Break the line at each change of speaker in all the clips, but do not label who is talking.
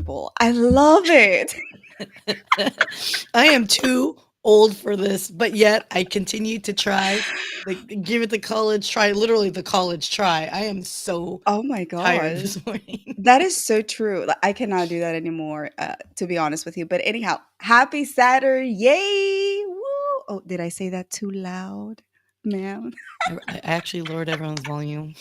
uncomfortable. I love it.
I am too old for this, but yet I continue to try, like, give it the college try, literally the college try. I am so
Oh my
tired
gosh.
this morning.
That is so true. Like, I cannot do that anymore, to be honest with you. But anyhow, happy Saturday. Yay. Woo. Oh, did I say that too loud, ma'am?
I actually lowered everyone's volume.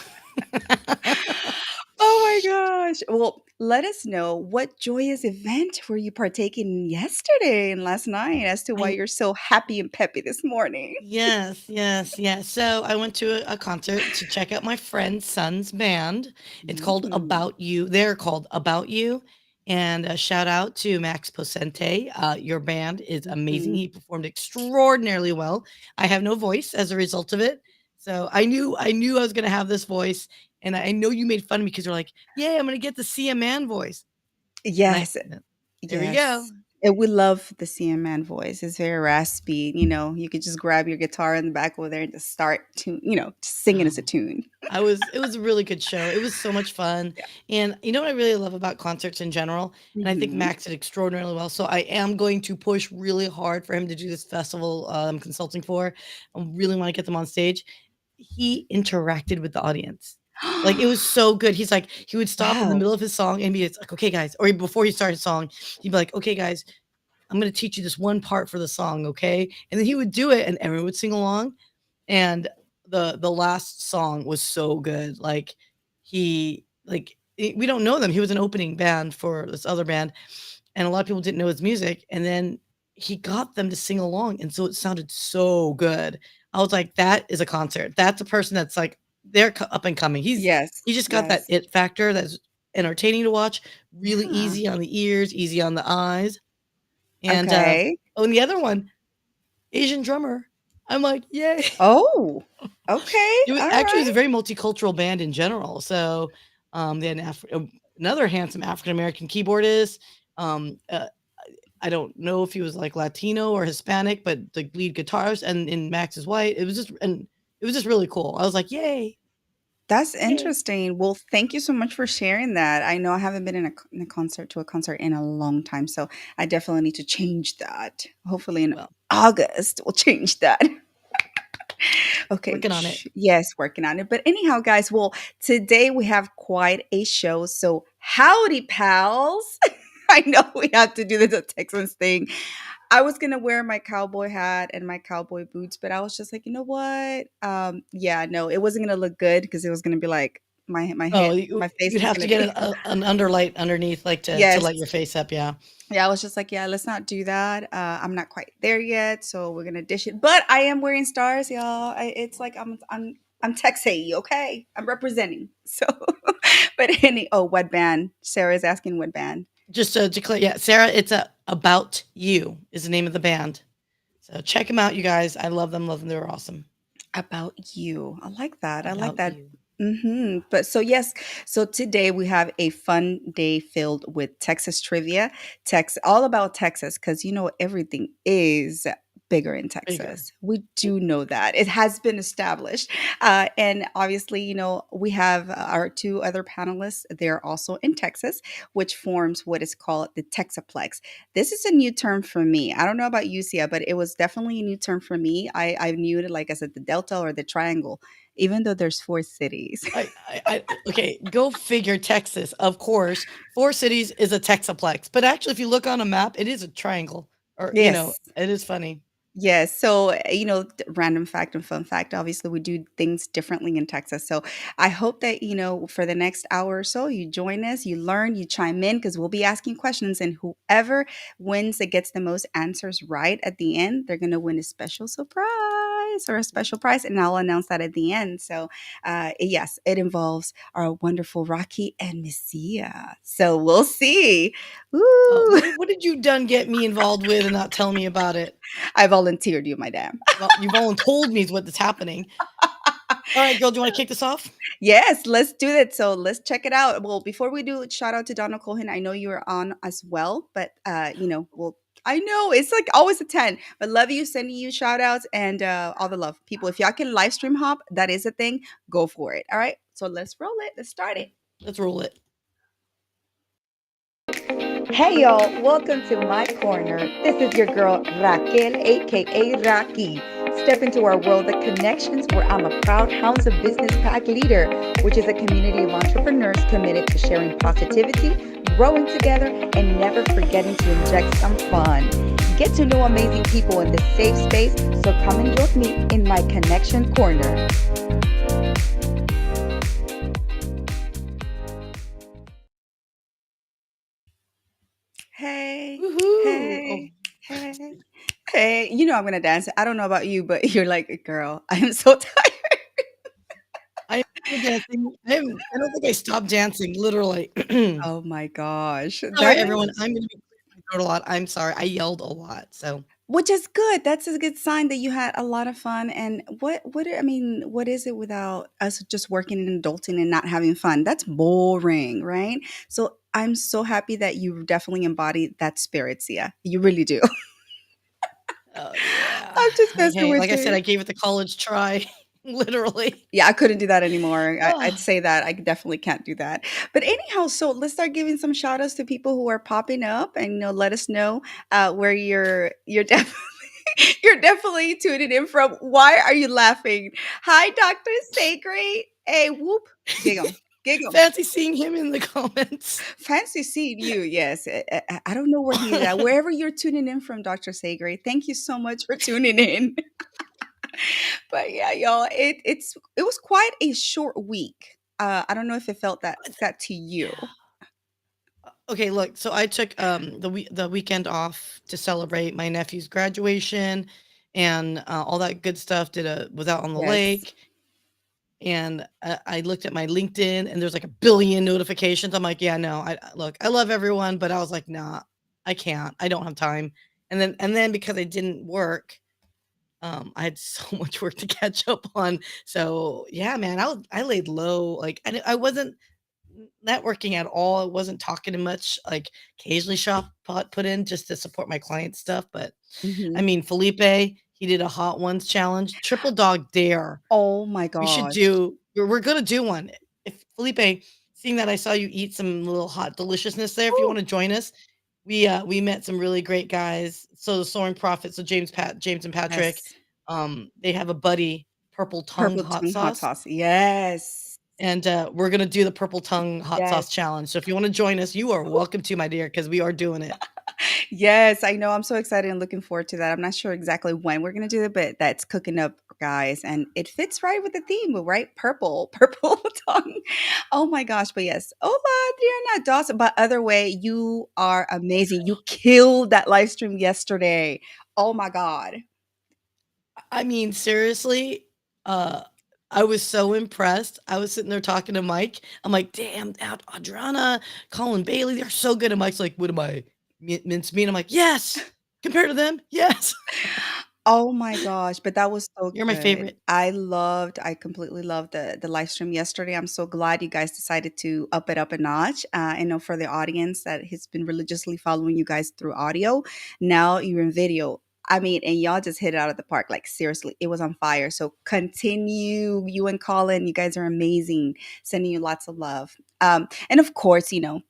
Oh my gosh. Well, let us know what joyous event were you partaking in yesterday and last night as to why
I
you're so happy and peppy this morning.
Yes, yes, yes. So I went to a concert to check out my friend's son's band. It's called
Mm.
About You. They're called About You. And a shout out to Max Posente. Your band is amazing.
Mhm.
He performed extraordinarily well. I have no voice as a result of it. So I knew I was gonna have this voice. And I know you made fun of me because you're like, "Yeah, I'm gonna get the see a man voice." And I
Yes.
there we go.
Yes. And we love the CMN voice. It's very raspy. You could just grab your guitar in the back over there and just start to, just singing as a
Oh.
tune.
It was a really good show. It was so much fun.
Yeah.
And you know what I really love about concerts in general? And I think
Mhm.
Max did extraordinarily well. So I am going to push really hard for him to do this festival I'm consulting for. I really want to get them on stage. He interacted with the audience. Like it was so good. He's like, he would stop in the
Wow.
middle of his song and be like, okay, guys, or before he started his song, he'd be like, okay, guys, I'm going to teach you this one part for the song. Okay. And then he would do it and everyone would sing along and the last song was so good. Like we don't know them. He was an opening band for this other band, and a lot of people didn't know his music. And then he got them to sing along, and so it sounded so good. I was like, that is a concert. That's a person that's like up and coming.
Yes.
He just got that
Yes.
it factor that's entertaining to watch, really
Yeah.
easy on the ears, easy on the eyes. And
Okay.
oh, and the other one, Asian drummer. I'm like, yay.
Oh, okay.
It was
All
actually, it's a
right.
very multicultural band in general. So, they had another handsome African American keyboardist. Um, uh, I don't know if he was like Latino or Hispanic, but the lead guitarist and in Max is white. It was just really cool. I was like, yay,
That's
yay.
interesting. Well, thank you so much for sharing that. I know I haven't been in a concert in a long time, so I definitely need to change that. Hopefully in
Well,
August, we'll change that. Okay.
working on it.
Yes, working on it. But anyhow, guys, well, today we have quite a show. So, howdy, pals. I know we have to do the Texans thing. I was gonna wear my cowboy hat and my cowboy boots, but I was just like, you know what? Yeah, no, it wasn't gonna look good because it was gonna be like my
Oh,
head, my face
you'd
was
have to
gonna
get
be
an underlight underneath, like to
yes.
light your face up. Yeah.
Yeah, I was just like, yeah, let's not do that. I'm not quite there yet, so we're gonna dish it. But I am wearing stars, y'all. It's like I'm Texas, okay? I'm representing. So, but what band? Sarah's asking what band.
Just to declare, yeah, Sarah, it's About You is the name of the band. So check them out, you guys. I love them. Love them. They're awesome.
About You. I like that. I like
About
that.
You.
But so yes, so today we have a fun day filled with Texas trivia, all about Texas, because everything is bigger in
Bigger.
Texas. We do know that it has been established, and obviously, we have our two other panelists. They're also in Texas, which forms what is called the Texaplex. This is a new term for me. I don't know about you, Sia, but it was definitely a new term for me. I knew it like I said, the Delta or the Triangle, even though there's four cities.
Okay, go figure Texas. Of course, 4 cities is a Texaplex, but actually, if you look on a map, it is a triangle or,
Yes.
it is funny.
Yes. So, random fact and fun fact, obviously, we do things differently in Texas. So, I hope that, for the next hour or so, you join us, you learn, you chime in, because we'll be asking questions. And whoever wins that gets the most answers right at the end, they're going to win a special surprise or a special prize. And I'll announce that at the end. So, yes, it involves our wonderful Rocky and Messia. So, we'll see. Ooh,
What did you done get me involved with and not tell me about it?
I volunteered you, madam.
Well, you've all told me what's happening. Alright, girl, do you wanna kick this off?
Yes, let's do it. So let's check it out. Well, before we do, shout out to Donna Cohen. I know you are on as well, but I know it's like always a 10, but love you, sending you shout outs and all the love. People, if y'all can live stream hop, that is a thing, go for it. All right. So let's roll it. Let's start it.
Let's roll it.
Hey y'all, welcome to my corner. This is your girl Raquel, aka Raki. Step into our world of connections where I'm a proud Hounds of Business Pack leader, which is a community of entrepreneurs committed to sharing positivity, growing together, and never forgetting to inject some fun. Get to know amazing people in this safe space, so come and join me in my connection corner. Hey,
Woohoo! Oh,
hey, hey, hey. You know I'm gonna dance. I don't know about you, but you're like, girl, I am so tired.
I am still dancing. I don't think I stopped dancing, literally.
Oh my gosh.
Sorry,
That
everyone.
is
I'm gonna be clearing my throat a lot. I'm sorry. I yelled a lot, so
which is good. That's a good sign that you had a lot of fun. And I mean, what is it without us just working and adulting and not having fun? That's boring, right? So I'm so happy that you definitely embody that spirit, Sia. You really do.
oh, yeah.
I'm just messing
Okay,
with
like I said,
you.
I gave it the college try, literally.
Yeah, I couldn't do that anymore. I'd
Ah,
say that I definitely can't do that. But anyhow, so let's start giving some shout outs to people who are popping up, and let us know where you're definitely you're definitely tuning in from. Why are you laughing? Hi, Dr. Sagray. Hey, whoop, giggle, giggle.
fancy seeing him in the comments.
Fancy seeing you. Yes, I don't know where he's at. Wherever you're tuning in from, Dr. Sagray. Thank you so much for tuning in. But yeah, y'all, it was quite a short week. I don't know if it felt that to you.
Okay, look, so I took, the weekend off to celebrate my nephew's graduation and, all that good stuff, was out on the
Yes.
lake, and, I looked at my LinkedIn, and there's, like, a billion notifications. I'm like, "Yeah, no, look, I love everyone, but I was like, nah, I can't. I don't have time." And then because I didn't work, I had so much work to catch up on. So, yeah, man, I laid low, like, I wasn't networking at all. I wasn't talking to much, like, occasionally shop put in just to support my client stuff, but, I
Mhm.
mean, Felipe, he did a Hot Ones challenge, triple dog dare.
Oh my
We should
gosh.
do we're gonna do one. If Felipe, seeing that I saw you eat some little hot deliciousness there, if you
Woo.
wanna join us, we met some really great guys. So the Soaring Profit, so James and Patrick,
Yes.
they have a buddy, Purple Tongue
Purple
Hot
tongue hot
Sauce,
sauce. Yes.
and, we're gonna do the Purple Tongue Hot
Yes.
Sauce challenge. So if you wanna join us, you are welcome to, my dear, because we are doing it.
Yes, I know. I'm so excited and looking forward to that. I'm not sure exactly when we're gonna do it, but that's cooking up, guys, and it fits right with the theme, right? Purple, purple tongue. Oh my gosh! But yes, Ola Adriana Dawson. But other way, you are amazing. You killed that live stream yesterday. Oh my god.
I mean, seriously, uh, I was so impressed. I was sitting there talking to Mike. I'm like, "Damn, Audrana, Colin Bailey, they're so good." And Mike's like, "What am I, mincemeat?" I'm like, "Yes, compared to them, yes."
Oh my gosh, but that was so
You're my
good.
favorite.
I completely loved the live stream yesterday. I'm so glad you guys decided to up it up a notch. I know for the audience that has been religiously following you guys through audio, now you're in video. I mean, and y'all just hit it out of the park. Like seriously, it was on fire. So continue, you and Colin. You guys are amazing. Sending you lots of love. And of course, a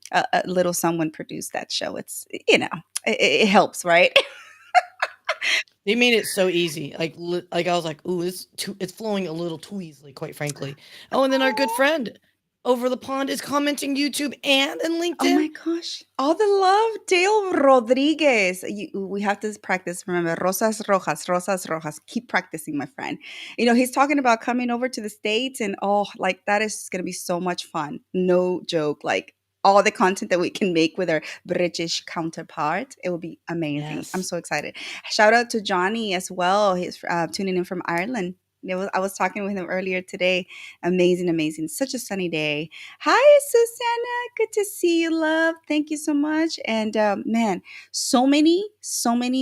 little someone produced that show. It's it helps, right?
They made it so easy. Like I was like, "Ooh, it's flowing a little too easily, quite frankly." Oh, and then our good friend over the pond is commenting YouTube and in
Oh my
LinkedIn.
gosh. All the love, Dale Rodriguez. We have to practice. Remember, Rosas Rojas, Rosas Rojas. Keep practicing, my friend. He's talking about coming over to the States, and oh, like that is going to be so much fun. No joke. Like all the content that we can make with our British counterpart, it will be amazing. I'm
Yes.
so excited. Shout out to Johnny as well. He's tuning in from Ireland. I was talking with him earlier today. Amazing, amazing. Such a sunny day. Hi, Susanna. Good to see you, love. Thank you so much. And man, so many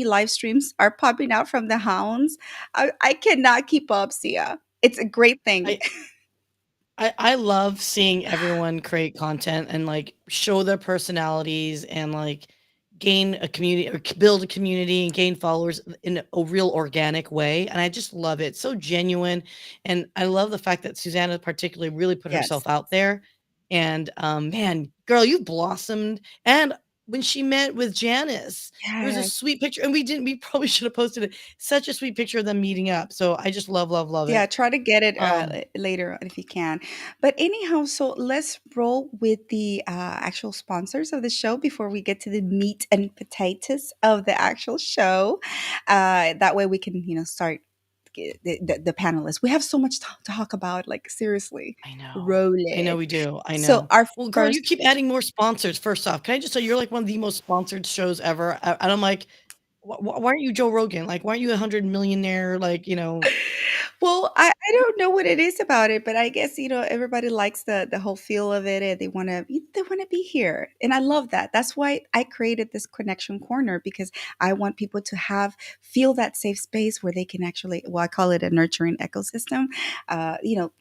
live streams are popping out from the hounds. I cannot keep up, Sia. It's a great thing.
I I love seeing everyone create content and, like, show their personalities and, like, gain a community or build a community and gain followers in a real organic way, and I just love it. So genuine, and I love the fact that Susanna particularly really put
Yes.
herself out there, and, man, girl, you've blossomed, and when she met with Janice. There was a
Yes.
sweet picture, and we probably should have posted it. Such a sweet picture of them meeting up. So I just love, love, love
Yeah,
it.
try to get it
Um,
later on if you can. But anyhow, so let's roll with the actual sponsors of the show before we get to the meat and potatoes of the actual show. That way we can, start the panelists. We have so much to talk about. Like seriously,
I know.
roll
I know
it.
we do. I
So
know.
our
Well, girl, you
first
keep adding more sponsors. First off, can I just say you're like one of the most sponsored shows ever? And I'm like, why aren't you Joe Rogan? Like, why aren't you a 100 millionaire? Like,
Well, I don't know what it is about it, but I guess everybody likes the whole feel of it, and they want to be here, and I love that. That's why I created this connection corner because I want people to have feel that safe space where they can actually, well, I call it a nurturing ecosystem,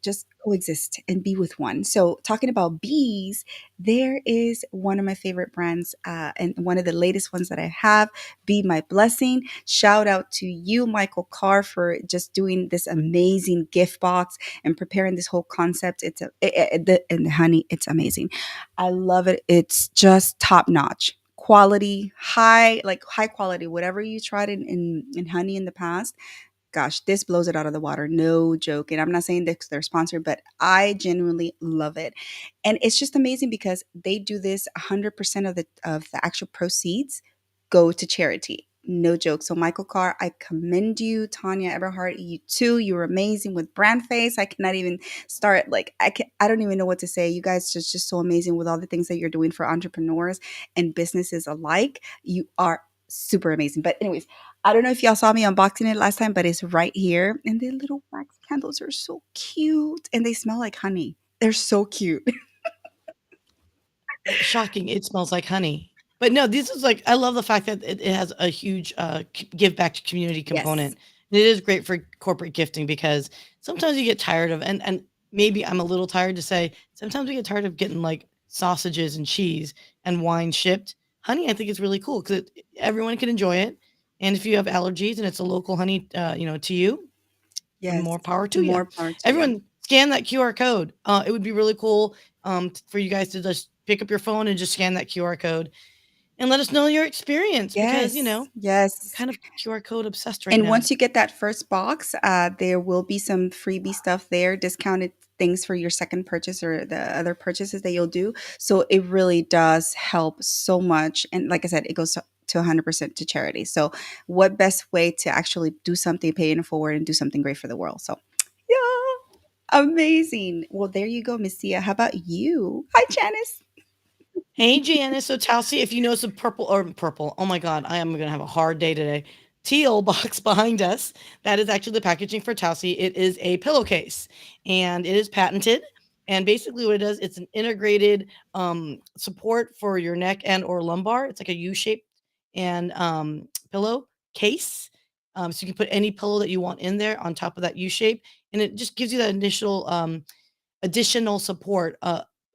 just coexist and be with one. So talking about bees, there is one of my favorite brands, and one of the latest ones that I have, Be My Blessing. Shout out to you, Michael Carr, for just doing this amazing gift box and preparing this whole concept. And the honey, it's amazing. I love it. It's just top notch quality, high quality. Whatever you tried in honey in the past, gosh, this blows it out of the water. No joke. And I'm not saying that they're sponsored, but I genuinely love it. And it's just amazing because they do this 100% of the actual proceeds go to charity. No joke. So Michael Carr, I commend you. Tanya Eberhardt, you too. You were amazing with brand face. I cannot even start, like I don't even know what to say. You guys just so amazing with all the things that you're doing for entrepreneurs and businesses alike. You are super amazing. But anyways, I don't know if y'all saw me unboxing it last time, but it's right here. And the little wax candles are so cute and they smell like honey. They're so cute.
shocking, it smells like honey. But no, this is like I love the fact that it has a huge, give back to community
Yes.
component. And it is great for corporate gifting because sometimes you get tired of and maybe I'm a little tired to say, sometimes we get tired of getting, like, sausages and cheese and wine shipped. Honey, I think is really cool 'cause everyone can enjoy it, and if you have allergies and it's a local honey, to you, then
Yes.
more power to you.
More power to you.
Everyone scan that QR code. It would be really cool for you guys to just pick up your phone and just scan that QR code and let us know your experience because,
Yes.
I'm
Yes.
kind of QR code obsessed right
And
now.
once you get that first box, there will be some freebie stuff there, discounted things for your second purchase or the other purchases that you'll do. So it really does help so much. And like I said, it goes to 100% to charity. So what best way to actually do something, pay it forward, and do something great for the world? So yeah, amazing. Well, there you go, Miss Sia. How about you? Hi, Janice.
Hey, Janice. So, Talsi, if you know some purple, oh my God, I am going to have a hard day today. Teal box behind us. That is actually the packaging for Talsi. It is a pillowcase and it is patented. And basically, what it does, it's an integrated support for your neck and or lumbar. It's like a U-shaped and pillow case. So you can put any pillow that you want in there on top of that U shape, and it just gives you that initial additional support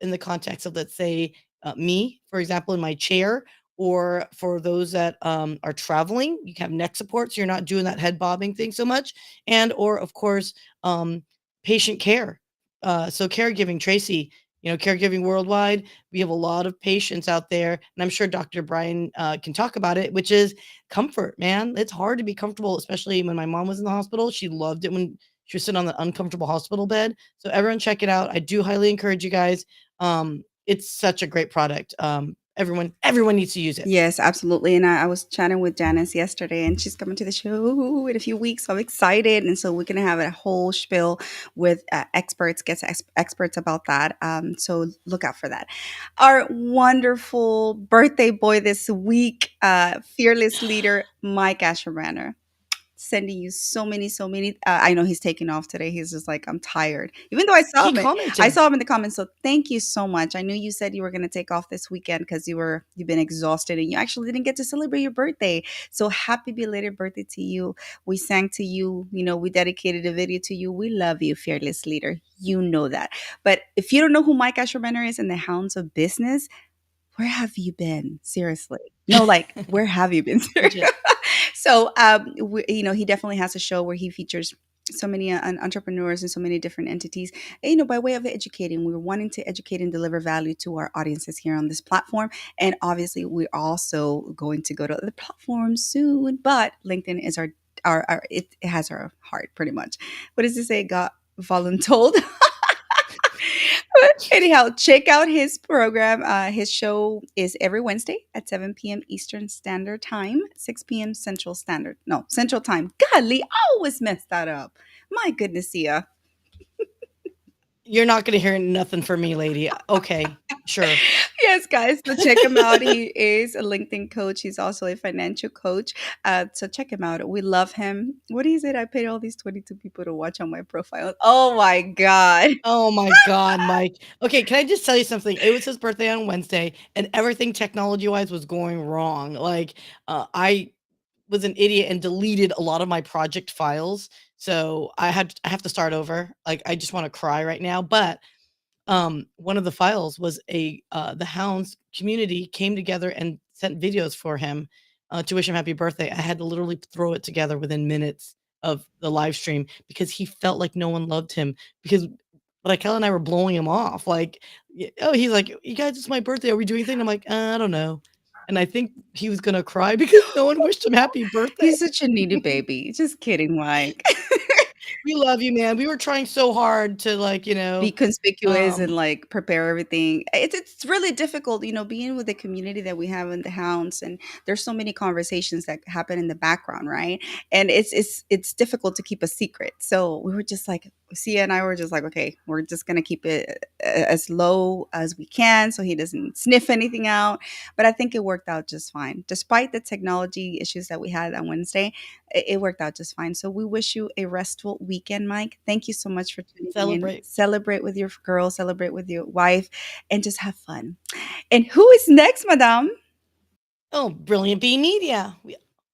in the context of, let's say, me, for example, in my chair, or for those that are traveling, you can have neck support, so you're not doing that head bobbing thing so much, and or of course, um, patient care. So caregiving, Tracy, caregiving worldwide. We have a lot of patients out there, and I'm sure Dr. Bryan can talk about it, which is comfort, man. It's hard to be comfortable, especially when my mom was in the hospital. She loved it when she was sitting on the uncomfortable hospital bed. So everyone check it out. I do highly encourage you guys. It's such a great product. Everyone needs to use it.
Yes, absolutely. And I was chatting with Janice yesterday, and she's coming to the show in a few weeks. So I'm excited. And so we're going to have a whole spiel with experts, experts about that. So look out for that. Our wonderful birthday boy this week, fearless leader, Mike Asherbanner, sending you so many. I know he's taking off today. He's just like, I'm tired. Even though
He
I
commented.
saw him in the comments. So thank you so much. I knew you said you were going to take off this weekend because you've been exhausted and you actually didn't get to celebrate your birthday. So happy belated birthday to you. We sang to you. We dedicated a video to you. We love you, fearless leader. You know that. But if you don't know who Mike Asherbanner is in the Hounds of Business, where have you been? Seriously. No, like, where have you been?
Legit.
So, he definitely has a show where he features so many entrepreneurs and so many different entities, by way of educating. We're wanting to educate and deliver value to our audiences here on this platform. And obviously, we're also going to go to other platforms soon, but LinkedIn is our it has our heart pretty much. What does it say? Got voluntold. But anyhow, check out his program. His show is every Wednesday at 7 p.m. Eastern Standard Time, 6 p.m. Central Standard. No, Central Time. Golly, I always mess that up. My goodness, Sia.
You're not gonna hear nothing from me, lady. Okay, sure.
Yes, guys. So check him out. He is a LinkedIn coach. He's also a financial coach. So check him out. We love him. What is it? I paid all these 22 people to watch on my profile. Oh my God.
Oh my god, Mike. Okay, can I just tell you something? It was his birthday on Wednesday, and everything technology-wise was going wrong. Like, I was an idiot and deleted a lot of my project files, so I have to start over. Like, I just wanna cry right now, but one of the files was the hounds community came together and sent videos for him to wish him happy birthday. I had to literally throw it together within minutes of the live stream because he felt like no one loved him because Raquel and I were blowing him off like oh he's like you guys it's my birthday are we doing anything I'm like I don't know and I think he was gonna cry because no one wished him happy birthday.
He's such a needy baby. Just kidding, Mike.
We love you, man. We were trying so hard to like
Be conspicuous and
um
like prepare everything. It's really difficult, being with the community that we have in the hounds, and there's so many conversations that happen in the background, right? And it's difficult to keep a secret. So we were just like, Sia and I were just like, okay, we're just gonna keep it as low as we can so he doesn't sniff anything out. But I think it worked out just fine, despite the technology issues that we had on Wednesday. It worked out just fine. So we wish you a restful weekend, Mike. Thank you so much for tuning in.
celebrate.
Celebrate with your girl, celebrate with your wife, and just have fun. And who is next, Madame?
Oh, Brilliant Bee Media.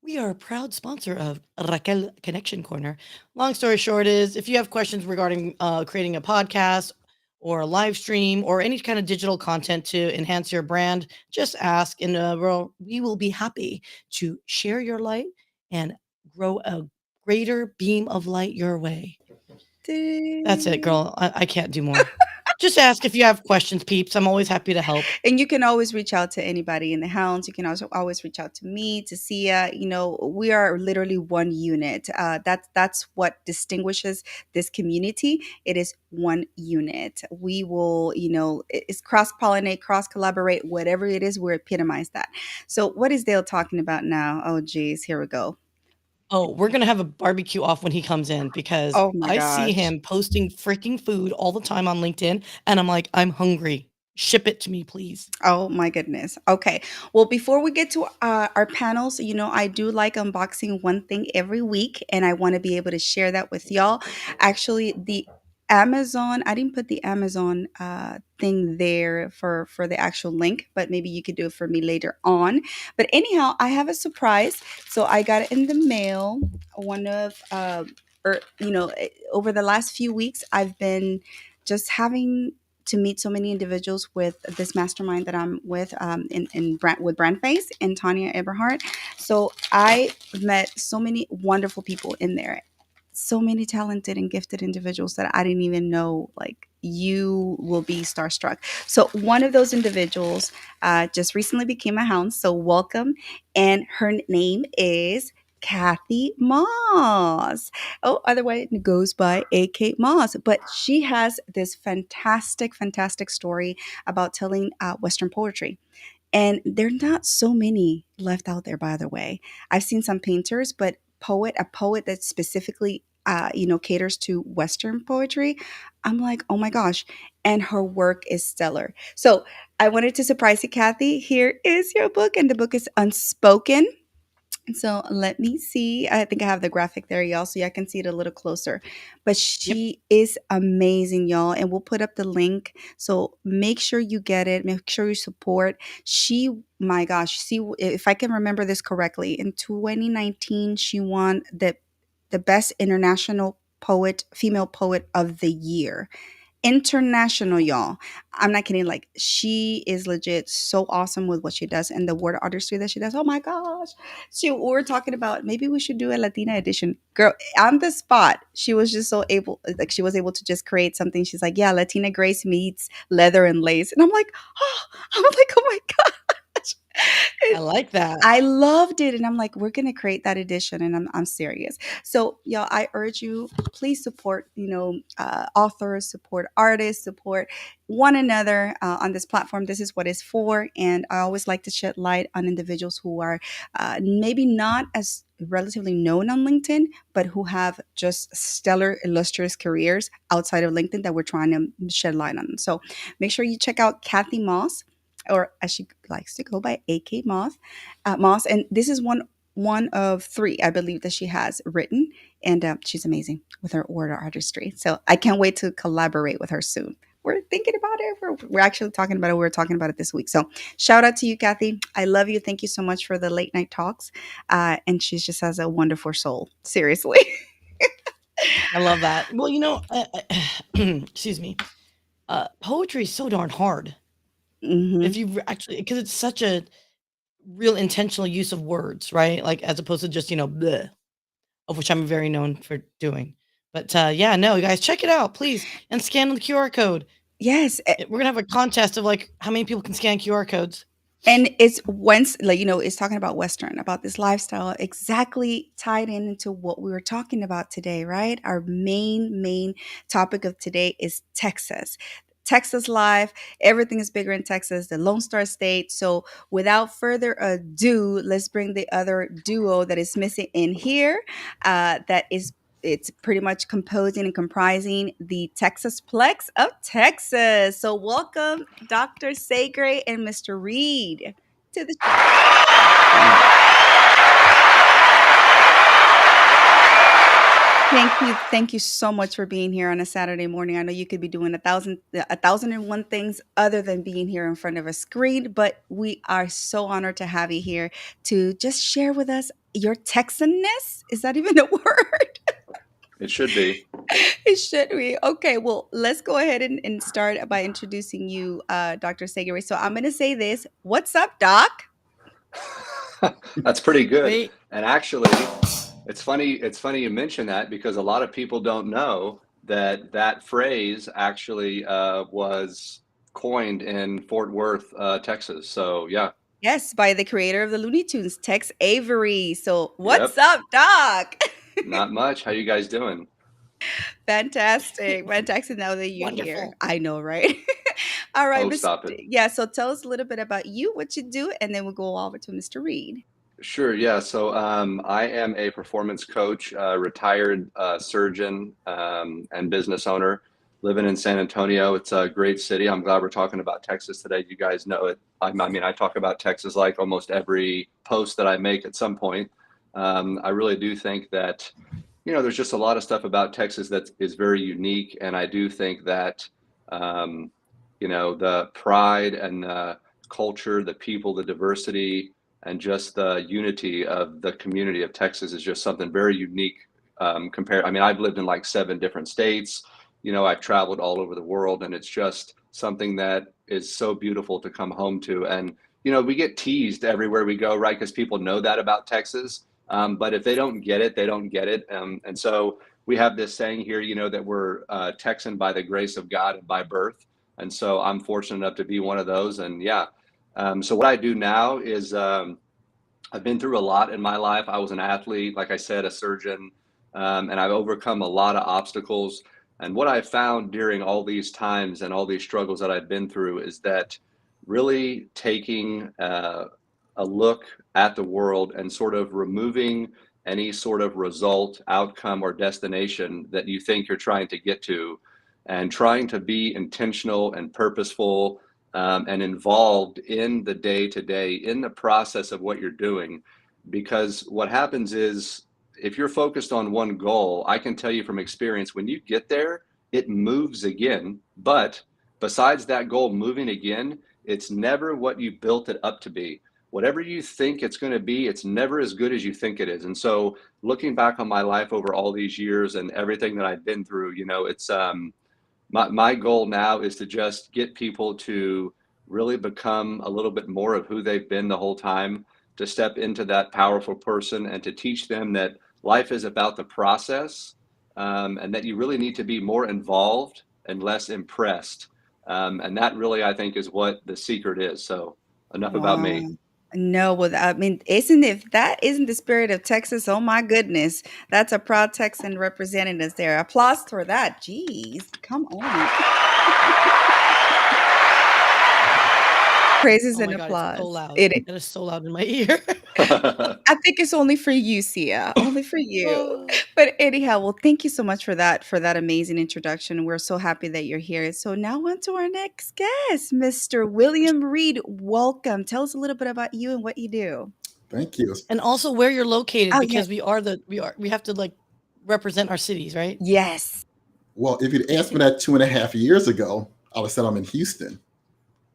We are a proud sponsor of Raquel Connection Corner. Long story short is if you have questions regarding creating a podcast or a live stream or any kind of digital content to enhance your brand, just ask and we will be happy to share your light and grow a greater beam of light your way. That's it, girl. I can't do more. Just ask if you have questions, peeps. I'm always happy to help.
And you can always reach out to anybody in the hounds. You can also always reach out to me, to Sia. We are literally one unit. That's what distinguishes this community. It is one unit. We will, it's cross pollinate, cross collaborate, whatever it is. We epitomize that. So, what is Dale talking about now? Oh, geez, here we go.
Oh, we're gonna have a barbecue off when he comes in because
Oh my
I see
gosh.
him posting freaking food all the time on LinkedIn, and I'm like, "I'm hungry. Ship it to me, please."
Oh my goodness. Okay. Well, before we get to our panels, I do like unboxing one thing every week, and I want to be able to share that with y'all. Actually, the Amazon, I didn't put the Amazon thing there for the actual link, but maybe you could do it for me later on. But anyhow, I have a surprise. So I got it in the mail. One of, over the last few weeks, I've been just having to meet so many individuals with this mastermind that I'm with with Brand Face and Tanya Eberhardt. So I met so many wonderful people in there, so many talented and gifted individuals that I didn't even know. Like, you will be starstruck. So one of those individuals just recently became a hound. So welcome, and her name is Kathy Moss. Oh, otherwise it goes by A.K. Moss. But she has this fantastic, fantastic story about telling Western poetry. And there are not so many left out there, by the way. I've seen some painters, but a poet that specifically, caters to Western poetry, I'm like, oh my gosh. And her work is stellar. So I wanted to surprise you, Kathy. Here is your book, and the book is Unspoken. So let me see. I think I have the graphic there, y'all, so y'all can see it a little closer. But
Yep.
she is amazing, y'all. And we'll put up the link. So make sure you get it. Make sure you support. She, my gosh, see if I can remember this correctly. In 2019, she won the best international poet, female poet of the year. international, y'all. I'm not kidding. Like, she is legit so awesome with what she does and the word artistry that she does. Oh my gosh. We were talking about maybe we should do a Latina edition. Girl, on the spot, she was just so able, like, she was able to just create something. She's like, yeah, Latina Grace meets leather and lace. And I'm like, oh, I'm like, oh my gosh.
I like that.
I loved it. And I'm like, we're going to create that edition. And I'm serious. So, y'all, I urge you, please support, authors, support artists, support one another on this platform. This is what it's for. And I always like to shed light on individuals who are maybe not as relatively known on LinkedIn, but who have just stellar, illustrious careers outside of LinkedIn that we're trying to shed light on. So make sure you check out Kathy Moss, or as she likes to go by, AK Moss. Moss, and this is one of three, I believe, that she has written, and she's amazing with her order artistry. So I can't wait to collaborate with her soon. We're thinking about it. We're actually talking about it. We're talking about it this week. So shout out to you, Kathy. I love you. Thank you so much for the late night talks. And she just has a wonderful soul. Seriously.
I love that. Well, excuse me. Poetry is so darn hard.
Hmm.
If you actually, because it's such a real intentional use of words, right? Like as opposed to just bleh, of which I'm very known for doing. But yeah, no, you guys check it out, please, and scan the QR code.
Yes.
We're gonna have a contest of like how many people can scan QR codes.
And it's once, like, it's talking about Western, about this lifestyle, exactly tied in into what we were talking about today, right? Our main topic of today is Texas. Texas life, everything is bigger in Texas, the Lone Star State. So without further ado, let's bring the other duo that is missing in here. That is, it's pretty much composing and comprising the Texaplex of Texas. So welcome, Dr. Sagray and Mr. Reed, to the show. Thank you so much for being here on a Saturday morning. I know you could be doing a thousand and one things other than being here in front of a screen, but we are so honored to have you here to just share with us your Texanness. Is that even a word?
It should be.
It should be. Okay, well, let's go ahead and start by introducing you, Dr. Sagray. So I'm going to say this. What's up, Doc?
That's pretty good.
Wait,
And actually, it's funny. It's funny you mention that because a lot of people don't know that that phrase actually was coined in Fort Worth, Texas. So yeah,
Yes, by the creator of the Looney Tunes, Tex Avery. So what's
yep.
up, Doc?
Not much. How you guys doing?
Fantastic. Fantastic now that you're here.
wonderful.
I know, right? All right,
Oh,
Miss.
stop it.
Yeah, so tell us a little bit about you, what you do, and then we'll go over to Mr. Reed.
Sure. Yeah. So I am a performance coach, retired surgeon, and business owner living in San Antonio. It's a great city. I'm glad we're talking about Texas today. You guys know it. I mean, I talk about Texas like almost every post that I make at some point. I really do think that, there's just a lot of stuff about Texas that is very unique. And I do think that, um, the pride and the culture, the people, the diversity, and just the unity of the community of Texas is just something very unique. Compared, I mean, I've lived in like 7 different states. I've traveled all over the world, and it's just something that is so beautiful to come home to. And we get teased everywhere we go, right? Because people know that about Texas. But if they don't get it, they don't get it. And so we have this saying here, that we're Texan by the grace of God and by birth. And so I'm fortunate enough to be one of those. And yeah, so what I do now is I've been through a lot in my life. I was an athlete, like I said, a surgeon, and I've overcome a lot of obstacles. And what I found during all these times and all these struggles that I've been through is that really taking a look at the world and sort of removing any sort of result, outcome, or destination that you think you're trying to get to, and trying to be intentional and purposeful, and involved in the day to day, in the process of what you're doing. Because what happens is, if you're focused on one goal, I can tell you from experience, when you get there, it moves again. But besides that goal moving again, it's never what you built it up to be. Whatever you think it's going to be, it's never as good as you think it is. And so, looking back on my life over all these years and everything that I've been through, it's my goal now is to just get people to really become a little bit more of who they've been the whole time, to step into that powerful person and to teach them that life is about the process, and that you really need to be more involved and less impressed. And that really, I think, is what the secret is. So enough about
Wow.
me.
No, well, I mean, isn't if that isn't the spirit of Texas, oh my goodness. That's a proud Texan representing us there. Applause for that. Jeez, come on. Praises
Oh
and
my God, it's so
applause.
loud.
It
That is so loud in my ear.
I think it's only for you, Sia, only for you.
Oh.
But anyhow, well, thank you so much for that amazing introduction. We're so happy that you're here. So now on to our next guest, Mr. William Reed. Welcome. Tell us a little bit about you and what you do.
Thank you.
And also where you're located
Oh, yes.
because we have to like represent our cities, right?
Yes.
Well, if you'd asked me that 2.5 years ago, I would have said I'm in Houston.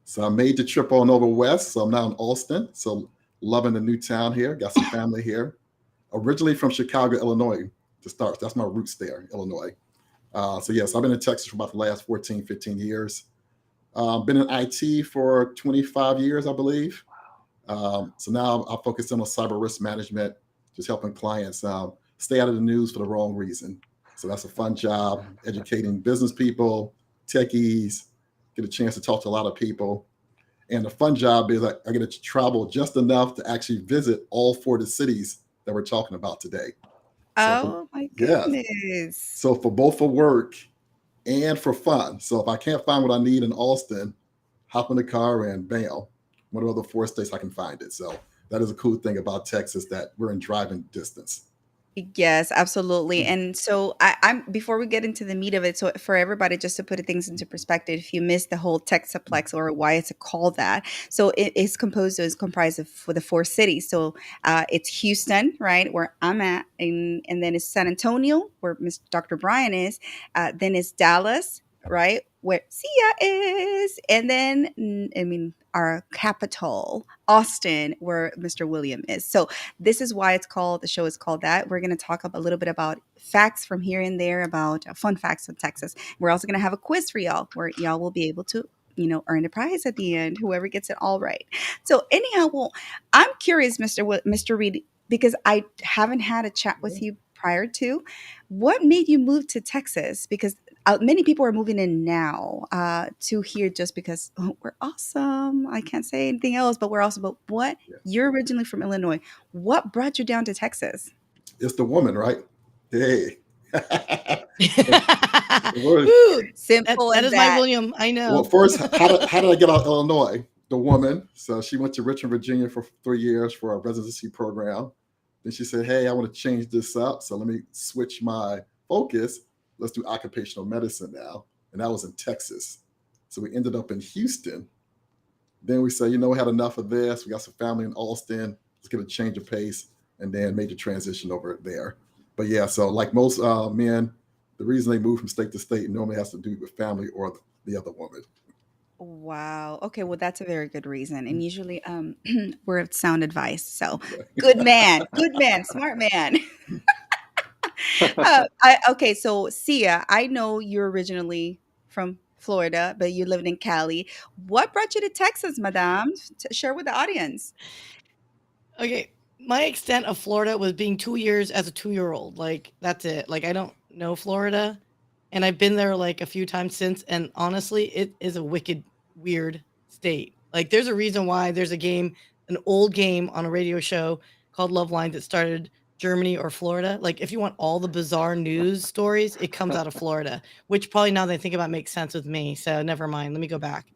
So I made the trip on over west. So I'm now in Austin. So loving the new town here. Got some family here. Originally from Chicago, Illinois to start. That's my roots there, Illinois. So yes, I've been in Texas for about the last 14, 15 years. Been in IT for 25 years, I believe. So now I focus on cyber risk management, just helping clients stay out of the news for the wrong reason. So that's a fun job, educating business people, techies, get a chance to talk to a lot of people. And the fun job is I get to travel just enough to actually visit all 40 cities that we're talking about today. So for,
Oh my
yeah,
goodness.
so for both for work and for fun. So if I can't find what I need in Austin, hop in the car and bam, one of the 4 states I can find it. So that is a cool thing about Texas that we're in driving distance.
Yes, absolutely. And so I'm before we get into the meat of it, so for everybody, just to put things into perspective, if you missed the whole Texaplex or why it's called that, so is comprised of for the 4 cities. So it's Houston, right, where I'm at, and then it's San Antonio, where Dr. Bryan is. Then it's Dallas, right, where Sia is, and then I mean our capital, Austin, where Mr. William is. So this is why the show is called that. We're going to talk a little bit about facts from here and there about fun facts of Texas. We're also going to have a quiz for y'all where y'all will be able to, earn a prize at the end, whoever gets it all right. So anyhow, well, I'm curious, Mr. Reed, because I haven't had a chat with you prior to. What made you move to Texas? Because many people are moving in now to here just because we're awesome. I can't say anything else, but we're awesome. But what
Yeah.
you're originally from Illinois. What brought you down to Texas?
It's the woman, right? Hey.
Ooh,
Simple
that
as
is my
that.
William. I
Well,
know.
first, how did I get out of Illinois? The woman. So she went to Richmond, Virginia for 3 years for a residency program. Then she said, hey, I want to change this up. So let me switch my focus. Let's do occupational medicine now. And that was in Texas. So we ended up in Houston. Then we said, we had enough of this. We got some family in Austin. Let's get a change of pace. And then made the transition over there. But yeah, so like most men, the reason they move from state to state normally has to do with family or the other woman.
Wow. Okay, well that's a very good reason. And usually we're of sound advice. So good man, smart man. Okay, so Sia, I know you're originally from Florida, but you lived in Cali. What brought you to Texas, madame? Share with the audience.
Okay, my extent of Florida was being 2 years as a 2-year-old. Like that's it. Like I don't know Florida, and I've been there like a few times since. And honestly, it is a wicked weird state. Like there's a reason why there's a game, an old game on a radio show called Love Line that started Germany or Florida. Like if you want all the bizarre news stories, it comes out of Florida, which probably now that I think about makes sense with me. So never mind. Let me go back.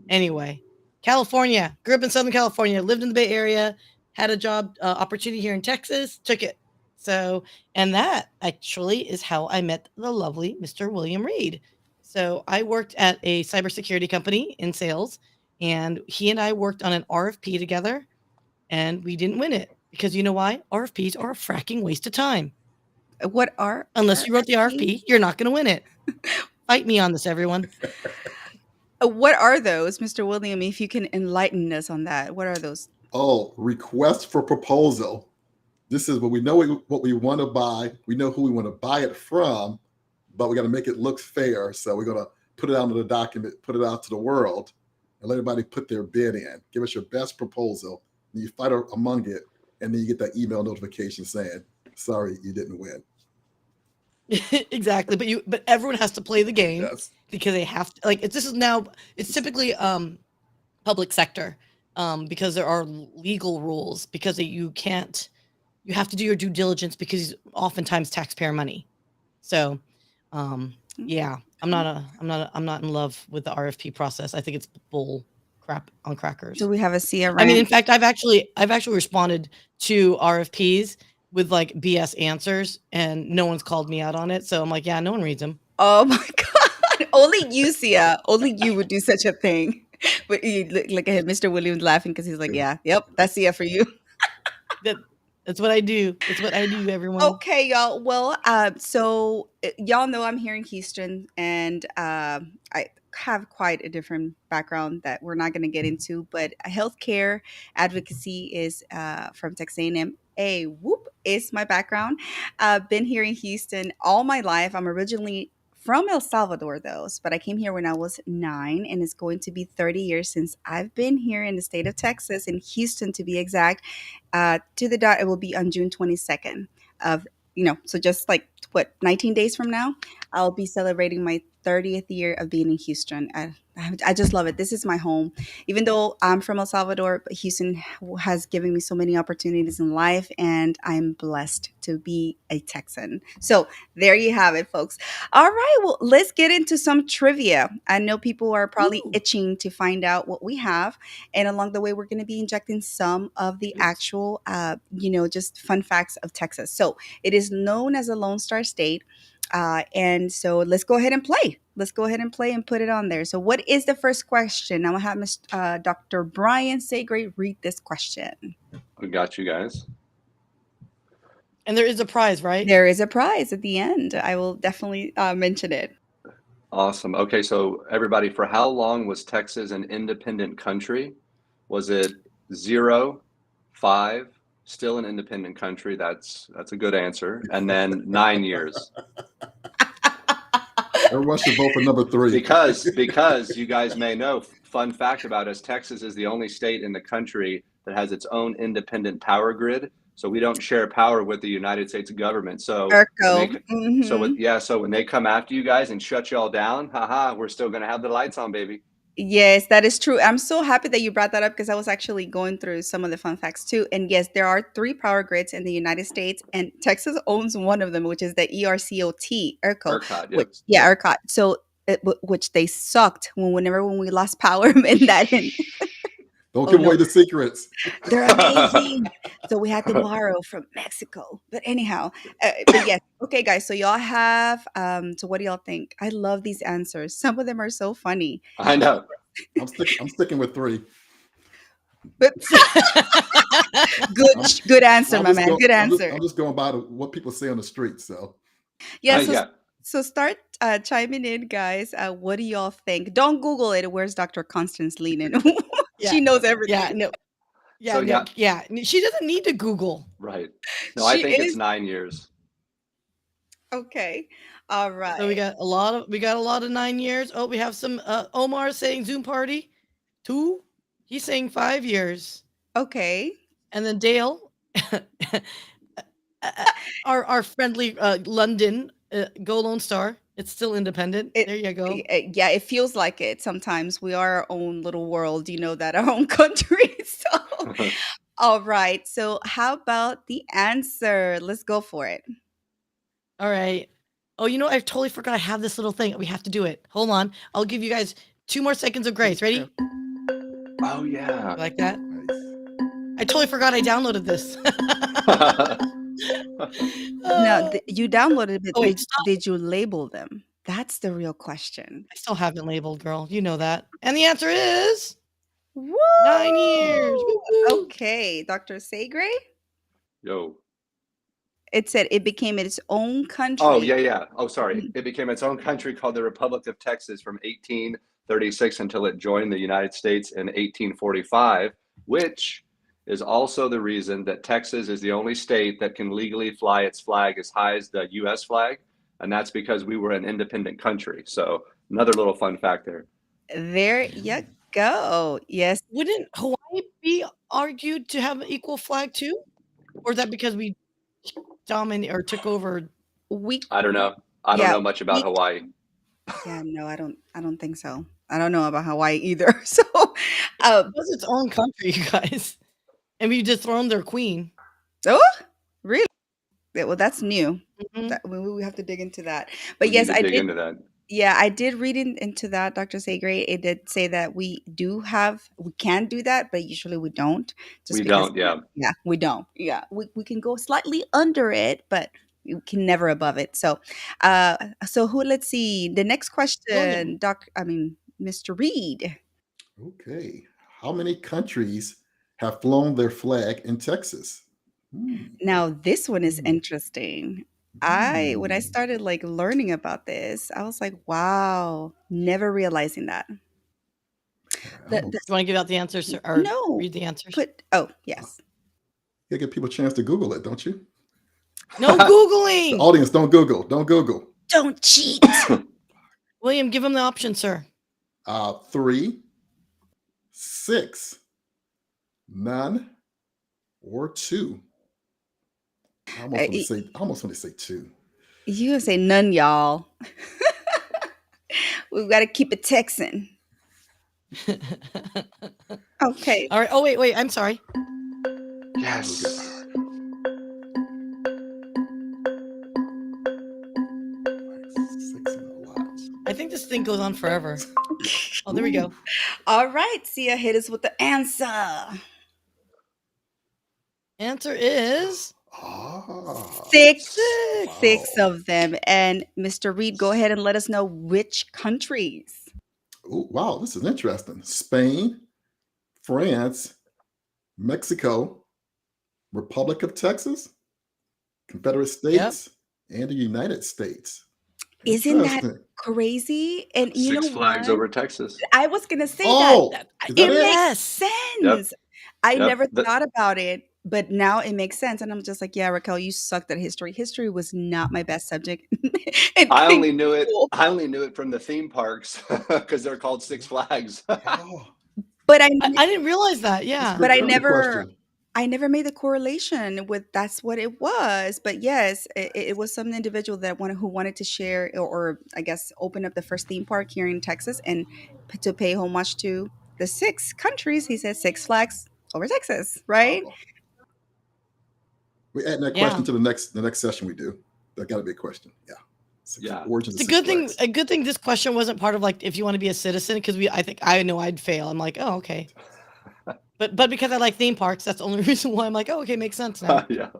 Anyway, California, grew up in Southern California, lived in the Bay Area, had a job opportunity here in Texas, took it. So, and that actually is how I met the lovely Mr. William Reed. So, I worked at a cybersecurity company in sales, and he and I worked on an RFP together, and we didn't win it because you know why? RFPs are a fracking waste of time.
What are
Unless you wrote the
RFPs?
RFP, you're not going to win it. Fight me on this, everyone.
What are those, Mr. William? If you can enlighten us on that, what are those?
Oh, request for proposal. This is what we know what we want to buy. We know who we want to buy it from, but we got to make it look fair. So we're going to put it out in the document, put it out to the world, and let everybody put their bid in. Give us your best proposal. And you fight among it, and then you get that email notification saying, "Sorry, you didn't win."
Exactly, but everyone has to play the game
Yes.
because they have to, like, it's typically public sector, because there are legal rules, because you have to do your due diligence because oftentimes taxpayer money. So yeah, I'm not in love with the RFP process. I think it's bull crap on crackers.
Do we have a Syya
I mean, in
rant?
fact, I've actually responded to RFPs with like BS answers, and no one's called me out on it. So I'm like, yeah, no one reads them.
Oh my God. Only you, Syya. Only you would do such a thing. But you look at him, Mr. Williams laughing because he's like, yeah, yep, that's Syya for you.
That's what I do. That's what I do, everyone.
Okay, y'all. Well, so y'all know I'm here in Houston, and I have quite a different background that we're not going to get into. But healthcare advocacy is from Texas A&M. Whoop is my background. Been here in Houston all my life. I'm originally from El Salvador, though, but I came here when I was 9, and it's going to be 30 years since I've been here in the state of Texas, in Houston to be exact. To the dot, it will be on June 22nd of, so just like what, 19 days from now, I'll be celebrating my 30th year of being in Houston. I just love it. This is my home. Even though I'm from El Salvador, but Houston has given me so many opportunities in life, and I'm blessed to be a Texan. So there you have it, folks. All right, well, let's get into some trivia. I know people are probably
Ooh.
itching to find out what we have. And along the way, we're going to be injecting some of the actual, just fun facts of Texas. So it is known as a Lone Star State. And so let's go ahead and play. Let's go ahead and play and put it on there. So what is the first question? I'm going to have Dr. Bryan Sagray read this question.
We got you guys.
And there is a prize, right?
There is a prize at the end. I will definitely mention it.
Awesome. Okay, so everybody, for how long was Texas an independent country? Was it 0, 5, still an independent country? That's a good answer. And then 9 years.
Everyone should vote for number 3.
Because you guys may know, fun fact about us, Texas is the only state in the country that has its own independent power grid. So we don't share power with the United States government. So so when they come after you guys and shut y'all down, we're still going to have the lights on, baby.
Yes, that is true. I'm so happy that you brought that up because I was actually going through some of the fun facts too. And yes, there are 3 power grids in the United States, and Texas owns one of them, which is the ERCOT,
ERCOT,
ERCOT. So, which they sucked whenever we lost power in that.
Don't give away the secrets.
They're amazing. So we had to borrow from Mexico. But anyhow, but yes. Okay, guys. So y'all have, so what do y'all think? I love these answers. Some of them are so funny.
I know.
I'm sticking with 3.
But good answer, my man. Good answer.
I'm just going by what people say on the street. So
yeah. So start chiming in, guys. What do y'all think? Don't Google it. Where's Dr. Constance leaning? She knows everything.
Yeah, no. Yeah, she doesn't need to Google.
Right. No, I think it's 9 years.
Okay. All right.
So we got a lot of 9 years. Oh, we have some Omar saying Zoom party 2. He's saying 5 years.
Okay.
And then Dale, our friendly London, go Lone Star. It's still independent. There you go.
Yeah, it feels like it. Sometimes we are our own little world, that our own country. So, all right. So how about the answer? Let's go for it.
All right. Oh, I totally forgot I have this little thing. We have to do it. Hold on. I'll give you guys 2 more seconds of grace. Ready?
Oh, yeah.
Like that? I totally forgot I downloaded this.
Now, you downloaded it, but did you label them? That's the real question.
I still haven't labeled, girl. You know that. And the answer is...
Woo!
9 years. Woo-hoo.
Okay. Dr. Sagray?
Yo.
It said it became its own country.
Oh, yeah. Oh, sorry. It became its own country called the Republic of Texas from 1836 until it joined the United States in 1845, which is also the reason that Texas is the only state that can legally fly its flag as high as the U.S. flag. and that's because we were an independent country. So another little fun fact there.
There you go. Yes,
Wouldn't Hawaii be argued to have an equal flag too? Or is that because we dominated or took over?
we
I don't know. I don't
yeah,
know much about
we
Hawaii.
yeah, no, I don't think so. I don't know about Hawaii either. So,
It
uh,
was its own country, you guys. And we dethroned their queen.
oh, really? Yeah, well, that's new.
Mhm.
We have to dig into that. But
We need
yes,
to
I
dig
did.
into that.
Yeah, I did read into that, Dr. Sagray. It did say that we can do that, but usually we don't, just
We
because,
don't. Yeah.
yeah, we don't. Yeah, we can go slightly under it, but you can never above it. So let's see. The next
William.
question, Mr. Reed.
Okay. How many countries have flown their flag in Texas? Hmm.
Now, this one is
Hmm.
interesting. When I
Hmm.
started like learning about this, I was like, wow, never realizing that. The
You want to give out the answers or
no,
read the answers?
oh,
Uh,
yes.
You give people a chance to Google it, don't you?
No
The
Googling.
audience, don't Google. Don't Google.
Don't cheat.
William, give him the option, sir.
3, 6, none, or 2. I almost want to
Y
say. I almost want to say 2.
you gonna say none, y'all. We've gotta keep it Texan. Okay.
All right. Oh, wait. I'm sorry.
Yes.
Six and a lot.
I think this thing goes on forever. Oh, there we go.
All right, Sia, hit us with the answer.
Answer is
Ah,
6. 6
6.
wow.
of them. And Mr. Reed, go ahead and let us know which countries.
Ooh, wow, this is interesting. Spain, France, Mexico, Republic of Texas, Confederate
Yep.
States, and the United States.
Isn't that
Interesting.
crazy? And you know
Six Flags
what?
over Texas.
I was gonna say that.
Oh, is that
It
it?
makes
Yes.
Yep.
sense. I
Yep.
never thought about it, but now it makes sense. And I'm just like, yeah, Raquel, you sucked at history. History was not my best subject
I
in
only knew it.
school.
I only knew it from the theme parks because they're called Six Flags.
Oh,
But I
I didn't realize that.
that's a
Yeah.
but
good trivia question.
I never made the correlation with that's what it was. But yes, it was some individual who wanted to share or I guess open up the first theme park here in Texas and to pay homage to the 6 countries. He said Six Flags over Texas, right?
Wow. We're adding that question
Yeah.
to the next session we do. That got to be a question. Yeah.
Yeah.
Origins
It's
of
a
Six
good thing.
Flags.
A good thing this question wasn't part of like if you want to be a citizen because I know I'd fail. I'm like, oh, okay. But because I like theme parks, that's the only reason why I'm like, oh, okay, makes sense now.
Yeah.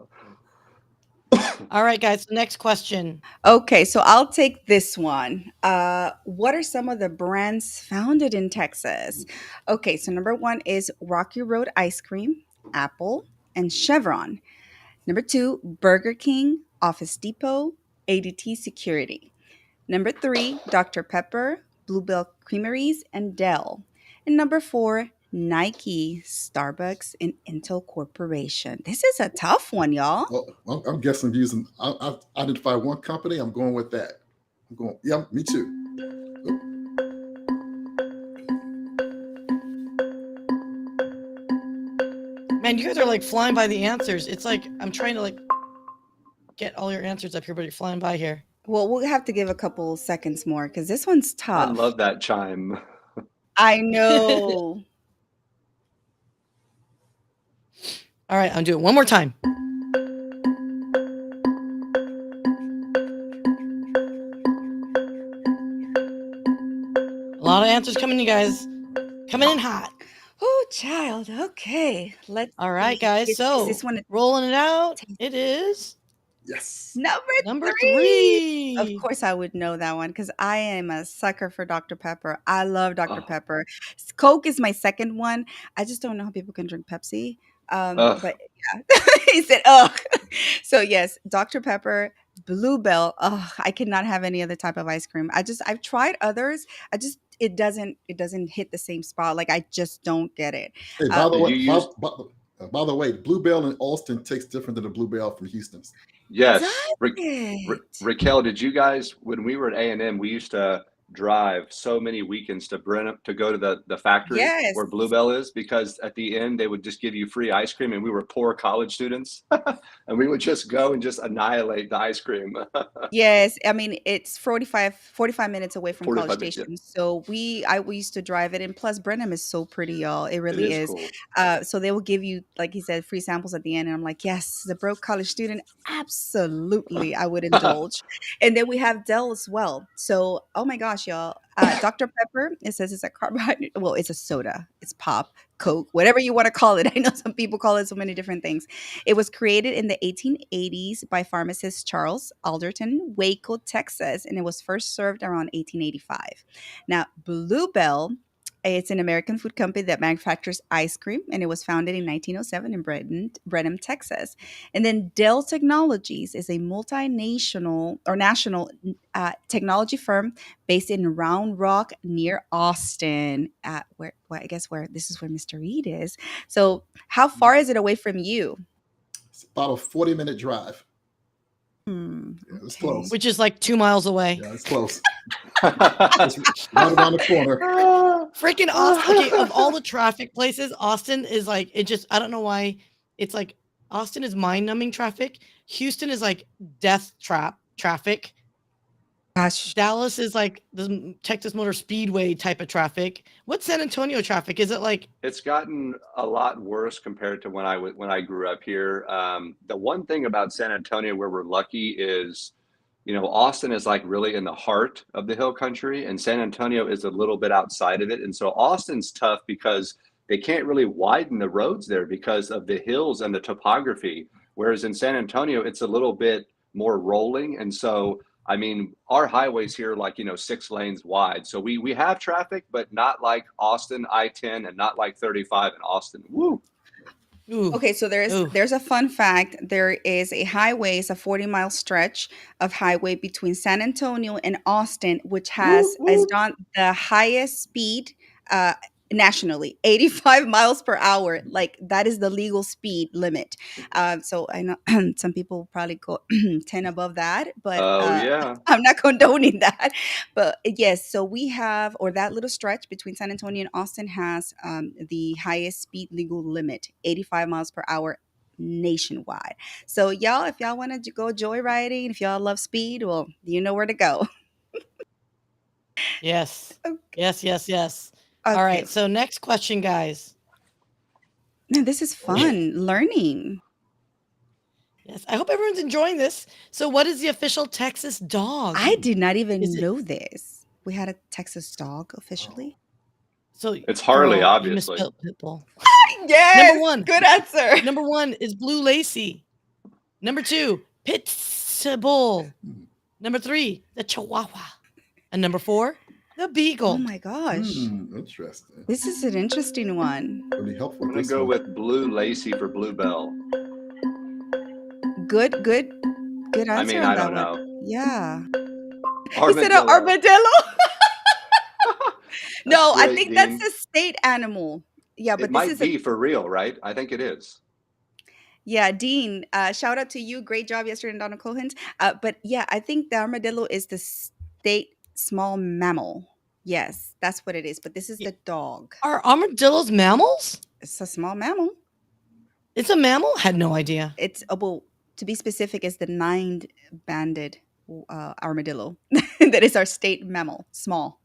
All right, guys. Next question.
Okay, so I'll take this one. What are some of the brands founded in Texas? Okay, so number 1 is Rocky Road Ice Cream, Apple, and Chevron. Number 2, Burger King, Office Depot, ADT Security. Number 3, Dr. Pepper, Bluebell Creameries, and Dell. And number 4, Nike, Starbucks, and Intel Corporation. This is a tough one, y'all.
Well, I'm guessing using. I've identified one company. I'm going with that. I'm going. Yeah, me too.
Man, you guys are like flying by the answers. It's like I'm trying to like get all your answers up here, but you're flying by here.
Well, we'll have to give a couple seconds more because this one's
I
tough.
love that chime.
I know.
All right, I'm doing it one more time. A lot of answers coming, you guys. Coming in hot.
Oh, child. Okay. Let's
All right,
see.
guys.
Is
So
this one
rolling it out. It is
Yes.
number
number
3? Of
3.
course, I would know that one because I am a sucker for Dr. Pepper. I love Dr.
Oh,
Pepper. Coke is my second one. I just don't know how people can drink Pepsi.
ugh.
But yeah, he said, "Ugh." So yes, Dr. Pepper, Bluebell. Oh, I cannot have any other type of ice cream. I've tried others. It doesn't hit the same spot. Like I just don't get it.
Hey,
Uh,
by the
Did
way,
you use?
by the way, Bluebell in Austin tastes different than the Bluebell from Houston.
Yes.
Does it?
Raquel, did you guys, when we were at A&M, we used to drive so many weekends to Brenham to go to the factory
Yes.
where Bluebell is, because at the end they would just give you free ice cream, and we were poor college students and we would just go and just annihilate the ice cream.
Yes, I mean, it's 45 minutes away from College
45 minutes. Yeah,
Station. So we used to drive it, and plus Brenham is so pretty, y'all. It
it
really
is
is.
cool.
So they will give you, like he said, free samples at the end. And I'm like, yes, the broke college student, absolutely, I would indulge. And then we have Dell as well. So, oh my gosh, y'all. Dr. Pepper, it says it's a carbohydrate. Well, it's a soda. It's pop, Coke, whatever you want to call it. I know some people call it so many different things. It was created in the 1880s by pharmacist Charles Alderton, Waco, Texas, and it was first served around 1885. Now, Bluebell, it's an American food company that manufactures ice cream, and it was founded in 1907 in Brenham, Texas. And then Dell Technologies is a multinational or national technology firm based in Round Rock near Austin. Well, I guess where this is where Mr. Reed is. So, how far is it away from you?
It's about a 40-minute drive. Yeah, it's
Okay.
close.
Which is like 2 miles away.
Yeah, it's close. It's right around the corner.
Freaking Austin. Okay, of all the traffic places, Austin is like, it just, I don't know why. It's like, Austin is mind numbing traffic. Houston is like death traffic.
Gosh,
Dallas is like the Texas Motor Speedway type of traffic. What's San Antonio traffic? Is it like,
It's gotten a lot worse compared to when I grew up here. The one thing about San Antonio where we're lucky is, Austin is like really in the heart of the hill country, and San Antonio is a little bit outside of it. And so Austin's tough because they can't really widen the roads there because of the hills and the topography. Whereas in San Antonio, it's a little bit more rolling. And so, I mean, our highways here, like, 6 lanes wide. So we have traffic, but not like Austin I-10 and not like 35 in Austin. Woo.
ooh,
okay, so
ooh.
there's a fun fact. There is a highway, it's a 40-mile stretch of highway between San Antonio and Austin, which has
Woo,
is
woo.
done the highest speed uh nationally, 85 miles per hour. Like that is the legal speed limit. So I know some people probably go 10 above that, but
Oh, yeah.
I'm not condoning that. But yes, so we have, or that little stretch between San Antonio and Austin has the highest speed legal limit, 85 miles per hour nationwide. So y'all, if y'all want to go joyriding, if y'all love speed, well, you know where to go.
Yes.
Okay.
Yes. All
Okay.
right. So next question, guys.
Man, this is fun learning.
Yes. I hope everyone's enjoying this. So what is the official Texas dog?
I did not even
Is it-
know this. We had a Texas dog officially.
So
It's Harley,
girl, you
obviously.
misspelled Pitbull.
Yes.
Number one.
Good answer.
Number 1 is Blue Lacy. Number 2, Pitbull. Number 3, the Chihuahua. And number 4, the Beagle.
Oh my gosh.
Interesting.
This is an interesting one.
Really helpful.
I'm going to go with Blue Lacy for Bluebell.
Good answer
I mean,
on
I
that
don't
one.
know.
Yeah. He said an
Armadillo.
armadillo. No, I
great,
think that's
Dean.
the state animal. Yeah,
It
but this
might
is a
be for real, right? I think it is.
yeah, Dean. Shout out to you. Great job yesterday in Donna Cohen's. But yeah, I think the armadillo is the state small mammal. Yes, that's what it is. But this is the dog.
Are armadillos mammals?
It's a small mammal.
It's a mammal? Had no idea.
It's well, to be specific, is the nine-banded armadillo. That is our state mammal. Small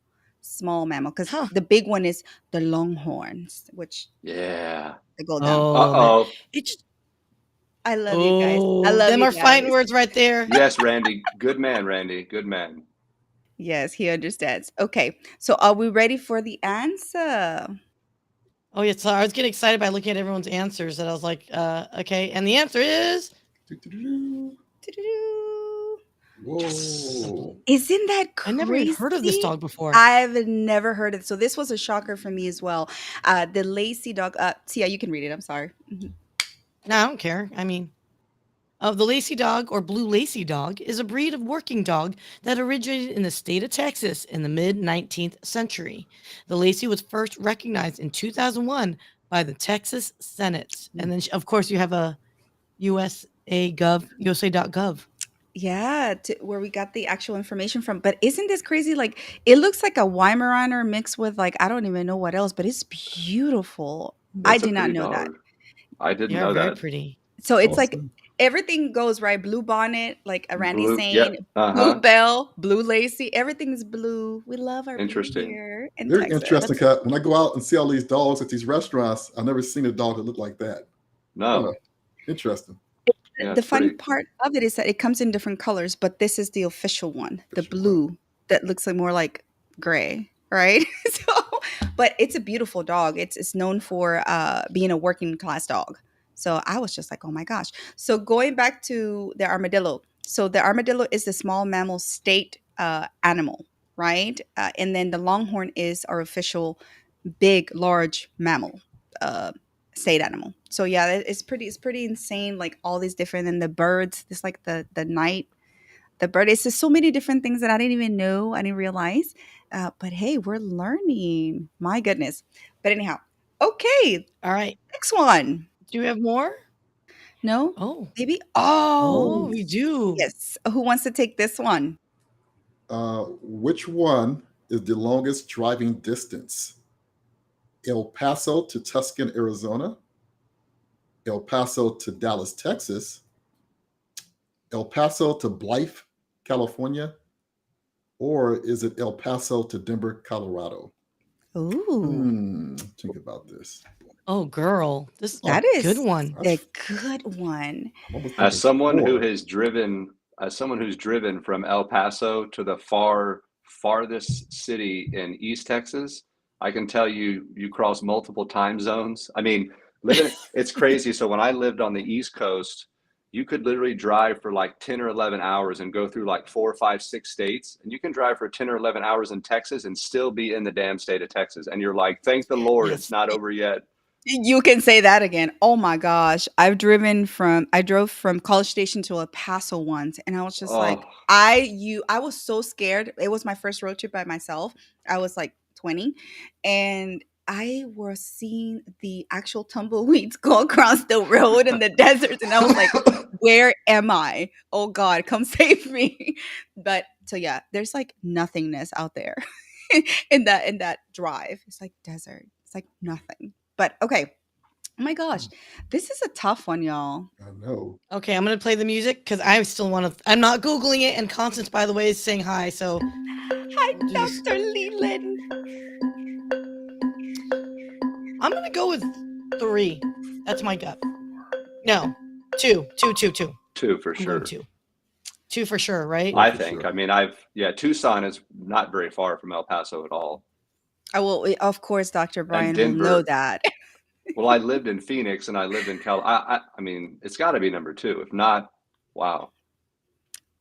mammal. Because
Huh.
the big one is the longhorns, which
Yeah.
they go down.
Oh,
Uh-oh.
it just,
I love you guys. I
oh,
love
them
you
are fighting
guys.
words right there.
Yes, Randy. Good man, Randy. Good man.
Yes, he understands. Okay, so are we ready for the answer?
Oh, yeah. So I was getting excited by looking at everyone's answers, and I was like, okay. And the answer is
Doo-doo-doo.
Doo-doo-doo.
Whoa.
Isn't that
I
crazy?
never even heard of this dog before.
I've never heard of it. So this was a shocker for me as well. The Lacey dog. Tia, you can read it. I'm sorry. Mhm.
No, I don't care. I mean, the Lacey dog or Blue Lacy dog is a breed of working dog that originated in the state of Texas in the mid 19th century. The Lacey was first recognized in 2001 by the Texas Senate. And then, of course, you have a U.S. USA.gov.
Yeah, where we got the actual information from. But isn't this crazy? Like, it looks like a Weimaraner mixed with like I don't even know what else, but it's beautiful. I
That's a
did not
pretty
know that.
dog. I
They
didn't
are
know
very
that.
pretty.
So it's like
Awesome.
everything goes right. Blue bonnet, like Randy's
Blue.
saying,
Yep.
blue
Uh-huh.
bell, blue lacy. Everything's blue. We love our blue
Interesting.
here in
Very
Texas.
interesting.
That's
'Cause when I go out and see all these dogs at these restaurants, I've never seen a dog that looked like that. Huh.
No.
Interesting.
Yeah,
The
it's
fun
pretty
part of it is that it comes in different colors, but this is the official one, the
Official one.
blue that looks like more like gray, right? So, but it's a beautiful dog. It's known for being a working class dog. So I was just like, oh my gosh. So going back to the armadillo. So the armadillo is the small mammal state animal, right? And then the longhorn is our official big, large mammal, uh, state animal. So yeah, it's pretty insane. Like all these different and the birds. It's like the night, the bird. It's just so many different things that I didn't even know. I didn't realize. But hey, we're learning. My goodness. But anyhow, okay.
all right.
Next one.
Do we have more?
No,
Oh,
maybe.
oh,
Oh,
we do.
yes. Who wants to take this one?
Which one is the longest driving distance? El Paso to Tucson, Arizona, El Paso to Dallas, Texas, El Paso to Blythe, California, or is it El Paso to Denver, Colorado?
Ooh,
Think about this.
Oh, girl, this is a
that
Oh,
good
is
one.
a
that's
good one.
I'm almost
as
thinking
someone who
four.
has driven as someone who's driven from El Paso to the farthest city in East Texas, I can tell you you cross multiple time zones. I mean, living it's crazy. So when I lived on the East Coast, you could literally drive for like 10 or 11 hours and go through like four, five, six states. And you can drive for 10 or 11 hours in Texas and still be in the damn state of Texas. And you're like, thank the Lord, it's
Yes.
not over yet.
You can say that again. Oh my gosh. I drove from College Station to El Paso once and I was just
Oh,
like I was so scared. It was my first road trip by myself. I was like 20 and I was seeing the actual tumbleweeds go across the road in the desert and I was like, where am I? Oh God, come save me. But so yeah, there's like nothingness out there in that drive. It's like desert. It's like nothing. But okay. Oh my gosh. This is a tough one, y'all.
I know.
Okay, I'm gonna play the music because I still want to. I'm not googling it, and Constance, by the way, is saying hi. So
Hi,
we'll do this.
Dr. Leland.
I'm gonna go with 3. That's my gut. No, 2, 2, 2, 2.
two for
I'm going
sure.
2. 2 for sure, right?
Two
I
for
think.
sure.
I mean, Tucson is not very far from El Paso at all.
I will, of course, Dr.
And
Bryan will know
Denver,
that.
well, I lived in Phoenix and I lived in I mean, it's got to be number two. If not, wow.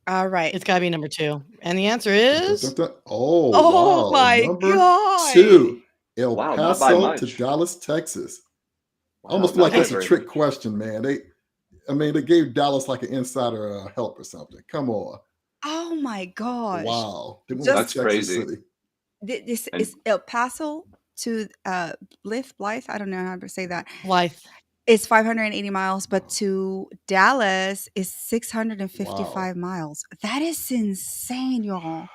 All right.
It's gotta be number 2, and the answer
Dun, dun,
is
dun, dun. Oh,
Oh
wow.
my
Number
God.
two, El
Wow, not by
Paso to
much.
Dallas, Texas. I
Wow,
almost feel
not
like
by
that's
okay.
a
very
trick
much.
question, man. They gave Dallas like an insider help or something. Come on.
Oh my gosh.
Wow. They went with
Just
That's
Texas
crazy.
City.
this
And
is El Paso to Blythe. I don't know how to say that.
Blythe.
It's 580 miles, but
Wow.
to Dallas is
Wow.
655 miles. That is insane, y'all.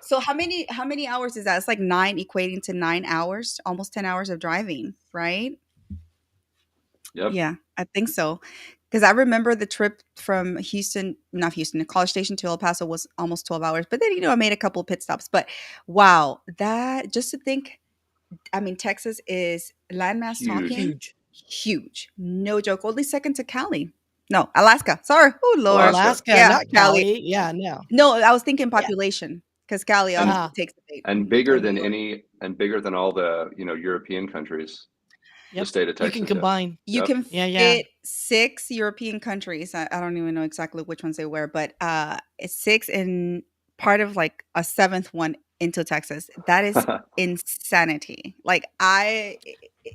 So how many hours is that? It's like 9 equating to 9 hours, almost 10 hours of driving, right?
yep.
Yeah, I think so. Because I remember the trip from Houston, not Houston, College Station to El Paso was almost 12 hours. But then, I made a couple of pit stops. But wow, that just to think, I mean, Texas is landmass
Huge.
talking
Huge.
huge. No joke. Only second to Cali. No, Alaska. Sorry. Oh, Lord.
Alaska.
Alaska,
Yeah,
not
Cali.
Cali. Yeah, no.
No, I was thinking
Yeah.
population because Cali
And
obviously
Ah,
takes the bait.
bigger
Or New
than
York.
all the, European countries, the
yep.
state of
You can
Texas, yeah.
combine.
You
Yep.
can
Yeah, yeah.
fit 6 European countries. I don't even know exactly which ones they were, but it's 6 and part of like a seventh one into Texas. That is insanity. Like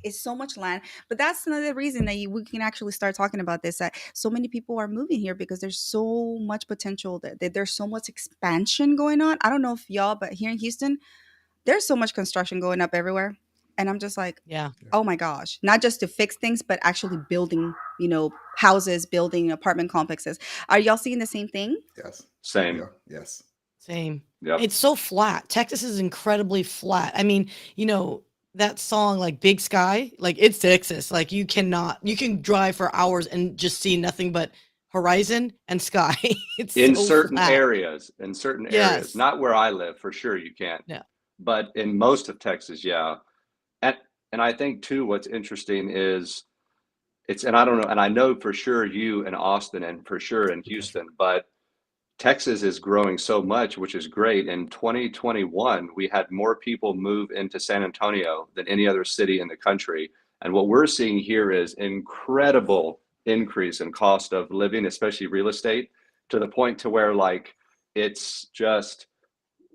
it's so much land, but that's another reason that we can actually start talking about this. That so many people are moving here because there's so much potential. There's so much expansion going on. I don't know if y'all, but here in Houston, there's so much construction going up everywhere. And I'm just like,
Yeah.
oh my gosh, not just to fix things, but actually building, houses, building apartment complexes. Are y'all seeing the same thing?
Yes.
Same.
Yeah. Yes.
Same.
Yep.
It's so flat. Texas is incredibly flat. I mean, that song like Big Sky, like it's Texas. Like you can drive for hours and just see nothing but horizon and sky. It's
In
so
certain
flat.
areas,
Yes.
not where I live, for sure you can't,
Yeah.
but in most of Texas, yeah. And and I think too, what's interesting is and I don't know, and I know for sure you in Austin and for sure in
The country.
Houston, but Texas is growing so much, which is great. In 2021, we had more people move into San Antonio than any other city in the country. And what we're seeing here is incredible increase in cost of living, especially real estate, to the point to where like it's just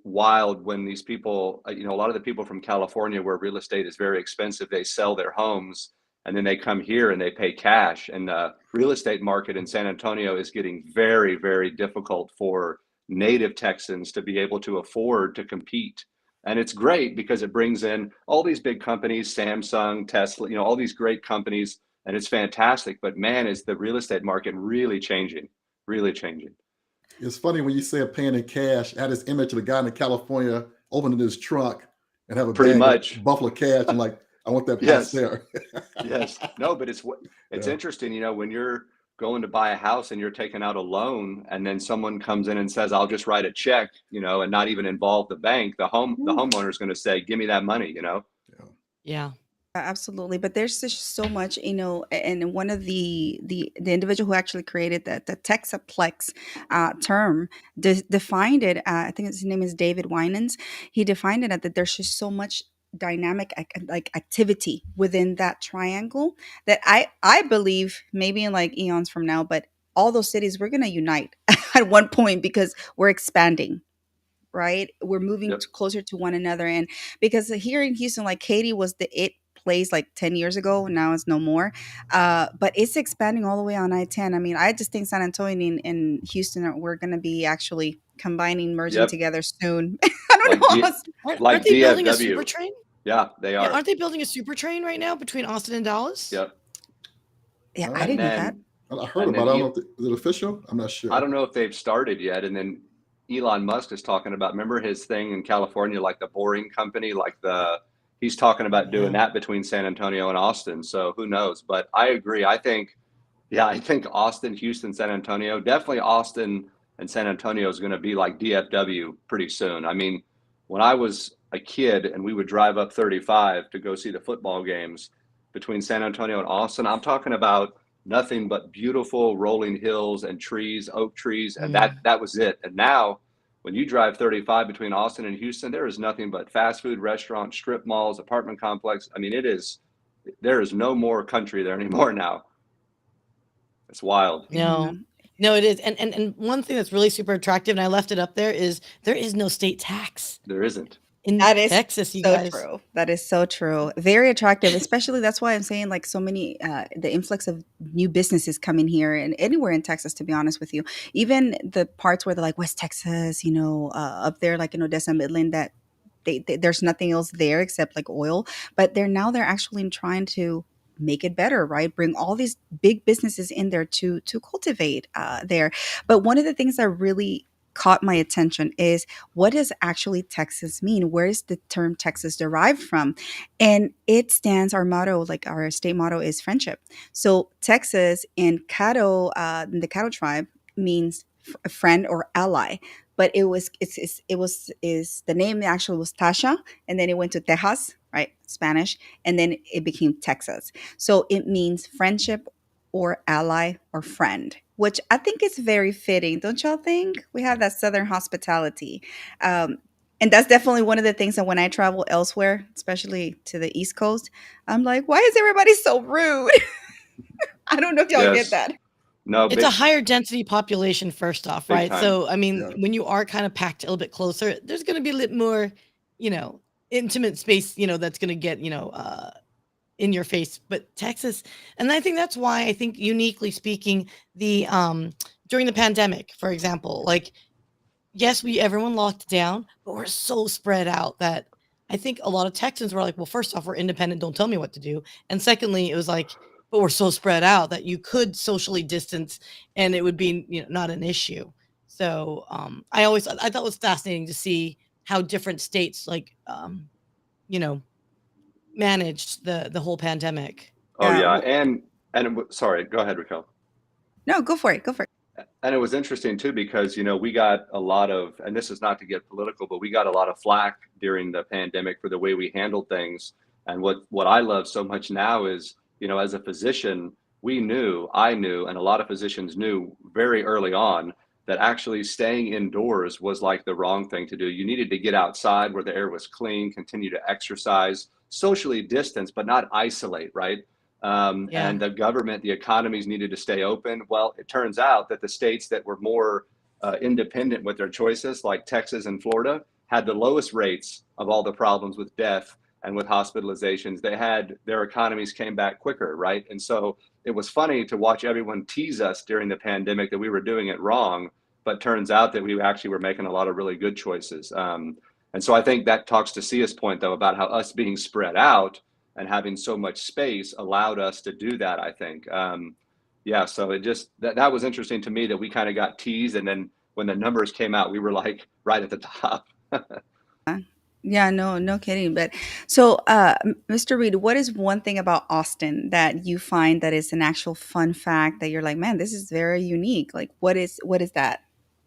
wild when these people, a lot of the people from California where real estate is very expensive, they sell their homes and then they come here and they pay cash. And the real estate market in San Antonio is getting very, very difficult for native Texans to be able to afford to compete. And it's great because it brings in all these big companies, Samsung, Tesla, all these great companies, and it's fantastic. But man, is the real estate market really changing, really changing.
It's funny when you say paying in cash. I had this image of the guy in California opening his trunk and have a
Pretty
bag of
much.
Buffalo cash. I'm like, I want that house
Yes.
there.
Yes. No, but it's
Yeah.
interesting, when you're going to buy a house and you're taking out a loan and then someone comes in and says, I'll just write a check, and not even involve the bank, the
Ooh.
homeowner is going to say, give me that money.
Yeah.
Yeah.
Absolutely, but there's just so much, and one of the individual who actually created the Texaplex term defined it. I think his name is David Winans. He defined it that there's just so much dynamic like activity within that triangle that I believe maybe in like eons from now, but all those cities we're gonna unite at one point because we're expanding, right? We're moving
Yep.
closer to one another. And because here in Houston, like Katy was the it place like 10 years ago, now it's no more. But it's expanding all the way on I-10. I mean, I just think San Antonio and Houston we're going to be actually combining, merging
Yep.
together soon. I don't
Like
know.
Aren't
like
they building a super
DFW.
train?
Yeah, they
Yeah,
are.
aren't they building a super train right now between Austin and Dallas?
Yep.
Yeah, I
Oh,
And
didn't know that.
then
I heard
and then
about it. I don't know if is it official? I'm not
I
sure.
don't know if they've started yet. And then Elon Musk is talking about, remember his thing in California, like the boring company, he's talking about doing
Yeah.
that between San Antonio and Austin. So who knows? But I agree. I think Austin, Houston, San Antonio, definitely Austin and San Antonio is going to be like DFW pretty soon. I mean, when I was a kid and we would drive up 35 to go see the football games between San Antonio and Austin, I'm talking about nothing but beautiful rolling hills and trees, oak trees, and that
Mm.
that was it. And now when you drive 35 between Austin and Houston, there is nothing but fast food restaurants, strip malls, apartment complex. I mean, there is no more country there anymore now. It's wild.
No.
Mhm.
No, it is. And one thing that's really super attractive, and I left it up there, is there is no state tax
There isn't.
in
That is
Texas, you
so
guys.
true. That is so true. Very attractive, especially that's why I'm saying like so many the influx of new businesses coming here and anywhere in Texas, to be honest with you. Even the parts where they're like West Texas, up there like in Odessa, Midland, that there's nothing else there except like oil. But they're actually trying to make it better, right? Bring all these big businesses in there to cultivate there. But one of the things that really caught my attention is what does actually Texas mean? Where is the term Texas derived from? And it stands, our motto, like our state motto is friendship. So Texas in the Caddo tribe means friend or ally. But it was is the name actually was Tasha, and then it went to Tejas, right? Spanish, and then it became Texas. So it means friendship or ally or friend, which I think is very fitting. Don't y'all think? We have that Southern hospitality. Um, and that's definitely one of the things that when I travel elsewhere, especially to the East Coast, I'm like, why is everybody so rude? I don't know if y'all get
Yes.
that.
No,
It's a higher density population, first off,
big
right?
time.
So, I mean,
Yeah.
when you are kind of packed a little bit closer, there's going to be a little more, you know, intimate space, that's going to get, in your face. But Texas, and I think that's why I think uniquely speaking, the during the pandemic, for example, like yes, everyone locked down, but we're so spread out that I think a lot of Texans were like, well, first off, we're independent. Don't tell me what to do. And secondly, it was like, but we're so spread out that you could socially distance and it would be, not an issue. So I thought it was fascinating to see how different states you know, managed the whole pandemic.
Oh
Yeah.
yeah, sorry, go ahead, Raquel.
No, go for it. Go for it.
And it was interesting too because we got a lot of, and this is not to get political, but we got a lot of flack during the pandemic for the way we handled things. And what I love so much now is, as a physician, I knew, and a lot of physicians knew very early on that actually staying indoors was like the wrong thing to do. You needed to get outside where the air was clean, continue to exercise, socially distance, but not isolate, right?
Yeah.
And the government, the economies needed to stay open. Well, it turns out that the states that were more independent with their choices, like Texas and Florida, had the lowest rates of all the problems with death and with hospitalizations. Their economies came back quicker, right? And so it was funny to watch everyone tease us during the pandemic that we were doing it wrong, but turns out that we actually were making a lot of really good choices. And so I think that talks to Sya's point, though, about how us being spread out and having so much space allowed us to do that, I think. Yeah, so it just, that was interesting to me that we kind of got teased. And then when the numbers came out, we were like right at the top.
Yeah, no kidding. But so, Mr. Reed, what is one thing about Austin that you find that is an actual fun fact that you're like, man, this is very unique? Like, what is that?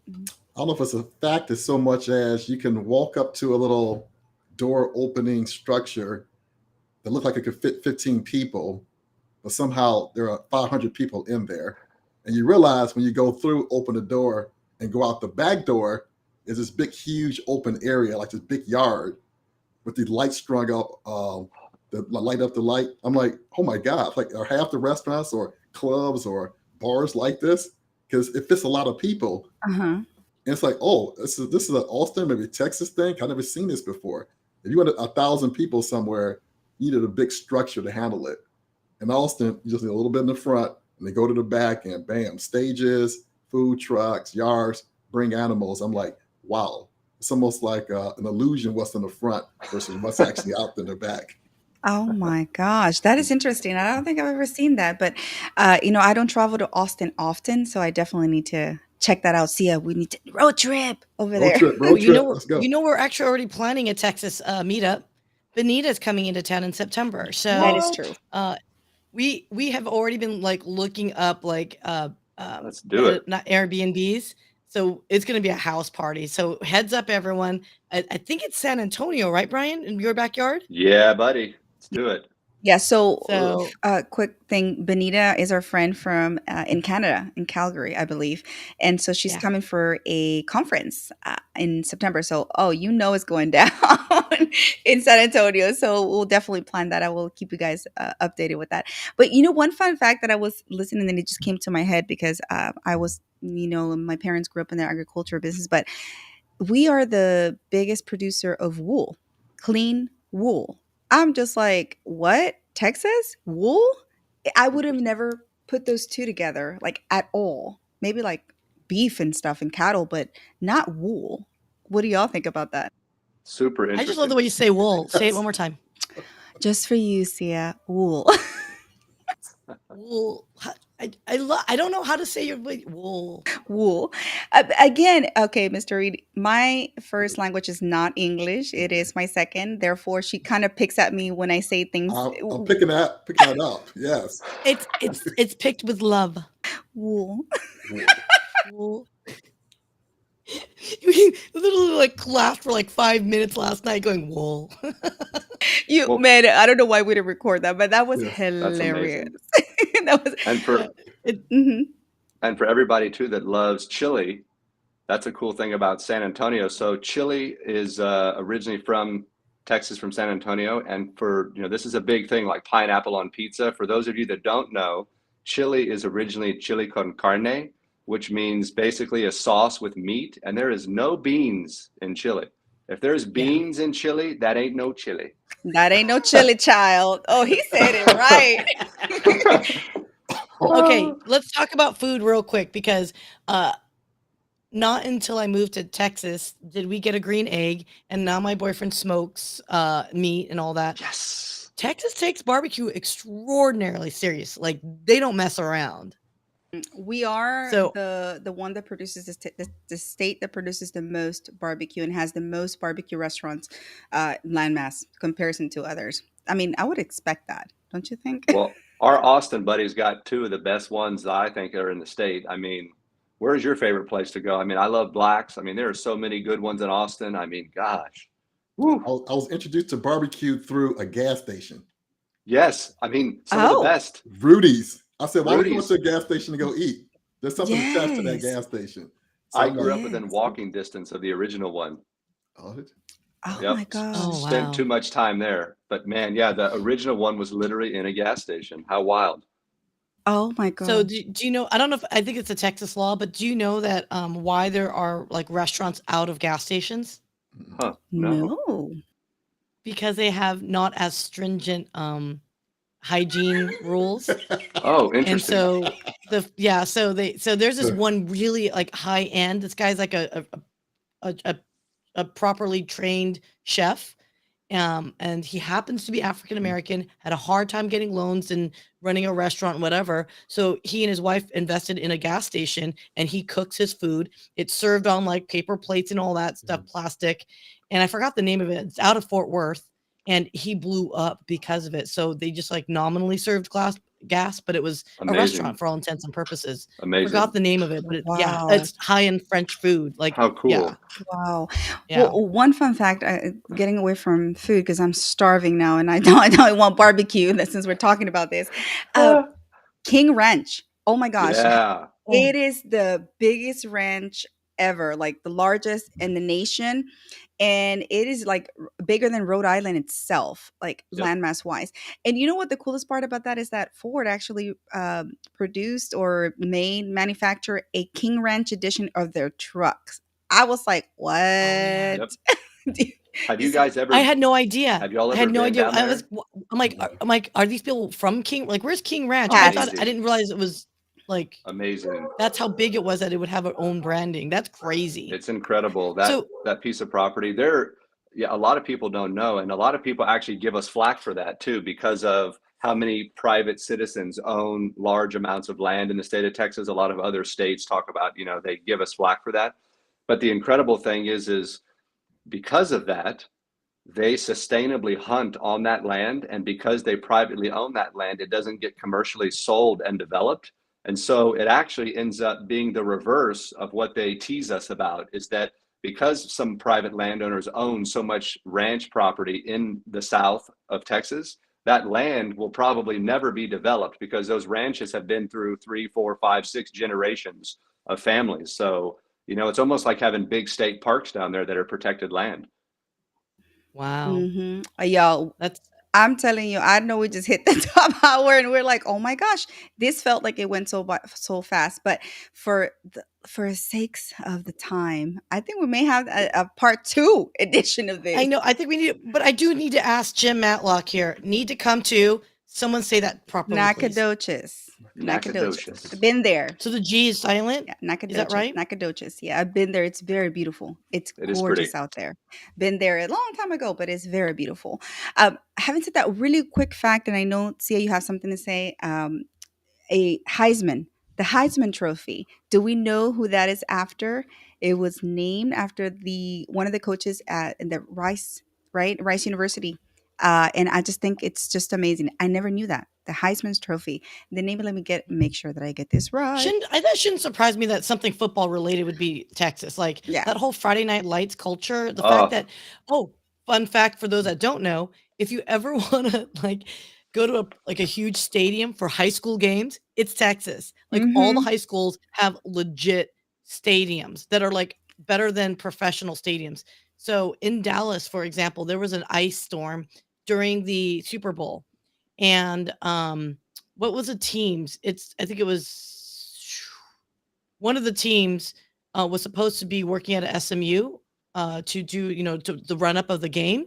Mhm.
I don't know if it's a fact as so much as you can walk up to a little door opening structure that look like it could fit 15 people, but somehow there are 500 people in there. And you realize when you go through, open the door, and go out the back door, is this big, huge open area, like this big yard with these lights strung up, that light up the light. I'm like, oh my God, like are half the restaurants or clubs or bars like this? Because it fits a lot of people.
Uh-huh.
And it's like, oh, this is an Austin, maybe Texas thing. I've never seen this before. If you had 1,000 people somewhere, you needed a big structure to handle it. In Austin, you just need a little bit in the front, and they go to the back, and bam, stages, food trucks, yards, bring animals. I'm like, wow, it's almost like an illusion what's in the front versus what's actually out in the back.
Oh my gosh, that is interesting. I don't think I've ever seen that, but I don't travel to Austin often, so I definitely need to check that out. See, we need to road trip over
Road
there.
trip,
Well,
road trip. Let's go.
we're actually already planning a Texas meetup. Benita's coming into town in September,
That
so
is true.
we have already been like looking up
Let's do it.
not Airbnbs. So it's going to be a house party. So heads up, everyone. I think it's San Antonio, right, Bryan, in your backyard?
Yeah, buddy, let's do it.
Yeah, so
So
quick thing, Benita is our friend from in Canada, in Calgary, I believe. And so she's
yeah,
coming for a conference in September. So, it's going down in San Antonio. So we'll definitely plan that. I will keep you guys updated with that. But one fun fact that I was listening and it just came to my head because I was, my parents grew up in the agriculture business, but we are the biggest producer of wool, clean wool. I'm just like, what? Texas? Wool? I would have never put those two together, like at all. Maybe like beef and stuff and cattle, but not wool. What do y'all think about that?
Super
I just love the
interesting.
way you say wool. Say it one
Yes.
more time.
Just for you, Sia, wool.
Wool. I don't know how to say your wool.
Wool. Again, okay, Mr. Reed, my first language is not English. It is my second. Therefore, she kind of picks at me when I say things.
I'm picking that up. Yes.
It's picked with love.
Wool.
Wool. You literally like laughed for like 5 minutes last night going wool.
You
Well,
man, I don't know why we didn't record that, but that was
Yes.
that's
hilarious.
amazing.
That was
And for
mhm.
and for everybody too that loves chili, that's a cool thing about San Antonio. So chili is originally from Texas, from San Antonio, and this is a big thing, like pineapple on pizza. For those of you that don't know, chili is originally chili con carne, which means basically a sauce with meat, and there is no beans in chili. If there's
Yeah.
beans in chili, that ain't no chili.
That ain't no chili child. Oh, he said it right.
Okay, let's talk about food real quick because not until I moved to Texas did we get a green egg, and now my boyfriend smokes meat and all that.
Yes.
Texas takes barbecue extraordinarily serious. Like they don't mess around.
We are
So
the one that produces the state that produces the most barbecue and has the most barbecue restaurants, landmass comparison to others. I mean, I would expect that, don't you think?
Well, our Austin buddy's got two of the best ones that I think are in the state. I mean, where's your favorite place to go? I mean, I love Blacks. I mean, there are so many good ones in Austin. I mean, gosh. Woo.
I was introduced to barbecue through a gas station,
Yes. I mean, some of the
Oh,
best.
Rudy's. I said, why are we going to
Rudy's.
a gas station to go eat? There's something attached to that
yes,
gas station. So
I
I'm like,
grew up within
yes.
walking distance of the original one.
oh,
Oh
Yep.
my
oh
gosh.
Spent too
wow.
much time there. But man, yeah, the original one was literally in a gas station. How wild.
Oh my
So
gosh.
do you know? I don't know if I think it's a Texas law, but do you know that why there are like restaurants out of gas stations?
Huh. No.
No.
Because they have not as stringent hygiene rules.
Oh,
And
interesting.
so so there's this one really like high end. This guy's like a properly trained chef. And he happens to be African American, had a hard time getting loans and running a restaurant, whatever. So he and his wife invested in a gas station and he cooks his food. It's served on like paper plates and all that stuff, plastic. And I forgot the name of it. It's out of Fort Worth. And he blew up because of it. So they just like nominally served gas, but it was a
Amazing.
restaurant for all intents and purposes.
Amazing.
Forgot the name of it, but yeah,
Wow.
it's high-end French food. Like,
How cool.
yeah,
Wow.
yeah.
Well, one fun fact, getting away from food because I'm starving now and I don't want barbecue since we're talking about this. Uh, King Ranch. Oh my gosh.
Yeah.
Oh,
It is the biggest ranch ever, like the largest in the nation. And it is like bigger than Rhode Island itself, like
Yep.
landmass wise. And you know what the coolest part about that is that Ford actually produced or manufactured a King Ranch edition of their trucks. I was like, what?
oh yeah.
Yep.
Do
Have
you
you
see?
guys
I
ever
had no idea.
have y'all
I had
ever
no
been
idea.
down there?
I'm like, are these people from King? Like, where's King Ranch? I thought I
Amazing.
didn't realize it was like
Amazing.
that's how big it was that it would have its own branding. That's crazy.
It's incredible.
So
That piece of property there, yeah, a lot of people don't know, and a lot of people actually give us flack for that too, because of how many private citizens own large amounts of land in the state of Texas. A lot of other states talk about, they give us flack for that. But the incredible thing is because of that, they sustainably hunt on that land, and because they privately own that land, it doesn't get commercially sold and developed. And so it actually ends up being the reverse of what they tease us about, is that because some private landowners own so much ranch property in the south of Texas, that land will probably never be developed because those ranches have been through 3, 4, 5, 6 generations of families. So it's almost like having big state parks down there that are protected land.
wow,
Y'all,
that's
I'm telling you, I know we just hit the top hour and we're like, oh my gosh, this felt like it went so fast. But for sakes of the time, I think we may have a part two edition of
I
this.
know. I think we need, but I do need to ask Jim Matlock here. Need to come to someone say that properly, please.
Nacogdoches.
Nacogdoches.
Been there.
So the G is silent.
Yeah,
Is that
Nacogdoches.
right?
Nacogdoches. Yeah, I've been there. It's very beautiful. It's
It is pretty.
gorgeous out there. Been there a long time ago, but it's very beautiful. Having said that, really quick fact, and I know Sia, you have something to say. A Heisman, the Heisman Trophy. Do we know who that is after? It was named after the one of the coaches at the Rice, right? Rice University. And I just think it's just amazing. I never knew that. The Heisman's Trophy. The name, let me make sure that I get this right.
That shouldn't surprise me that something football related would be Texas. Like
Yeah.
that whole Friday Night Lights culture. The fact that fun fact for those that don't know, if you ever want to like go to a huge stadium for high school games, it's Texas. Like all the high schools have legit stadiums that are like better than professional stadiums. So in Dallas, for example, there was an ice storm during the Super Bowl. And what was the teams? I think it was one of the teams was supposed to be working at a SMU to do, to the run up of the game.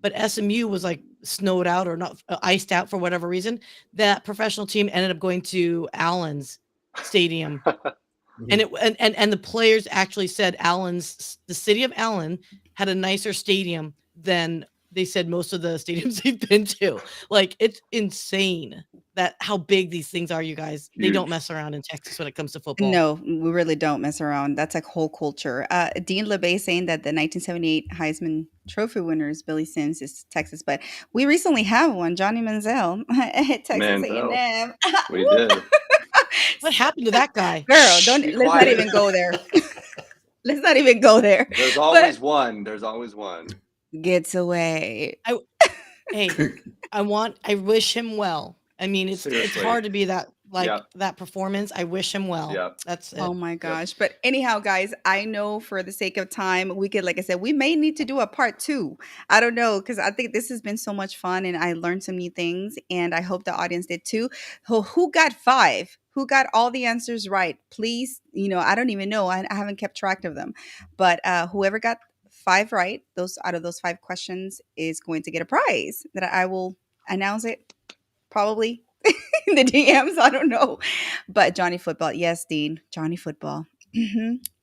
But SMU was like snowed out or not iced out for whatever reason. That professional team ended up going to Allen's Stadium And
Mhm.
the players actually said the city of Allen had a nicer stadium than they said most of the stadiums they've been to. Like, it's insane that how big these things are, you guys. They don't
Huge.
mess around in Texas when it comes to football.
No, we really don't mess around. That's a whole culture. Dean LeBay saying that the 1978 Heisman Trophy winners, Billy Sims, is Texas, but we recently have one, Johnny Manziel at Texas
Manziel.
A&M.
We
Whoop.
did.
What happened to that guy?
Girl,
Shh,
don't
be
let's not
quiet.
even go there. Let's not even go there.
There's
But
always one. There's always one.
gets away.
I Hey, I wish him well. I mean, it's
Seriously.
hard to be that
Yep.
that performance. I wish him well.
Yep.
That's it.
Oh my
Yep.
gosh. But anyhow, guys, I know for the sake of time, we could, like I said, we may need to do a part two. I don't know, because I think this has been so much fun and I learned some new things. And I hope the audience did too. Who got five? Who got all the answers right? Please, I don't even know. I haven't kept track of them. But whoever got five right, those out of those five questions is going to get a prize that I will announce it probably in the DMs. I don't know. But Johnny Football. Yes, Dean. Johnny Football.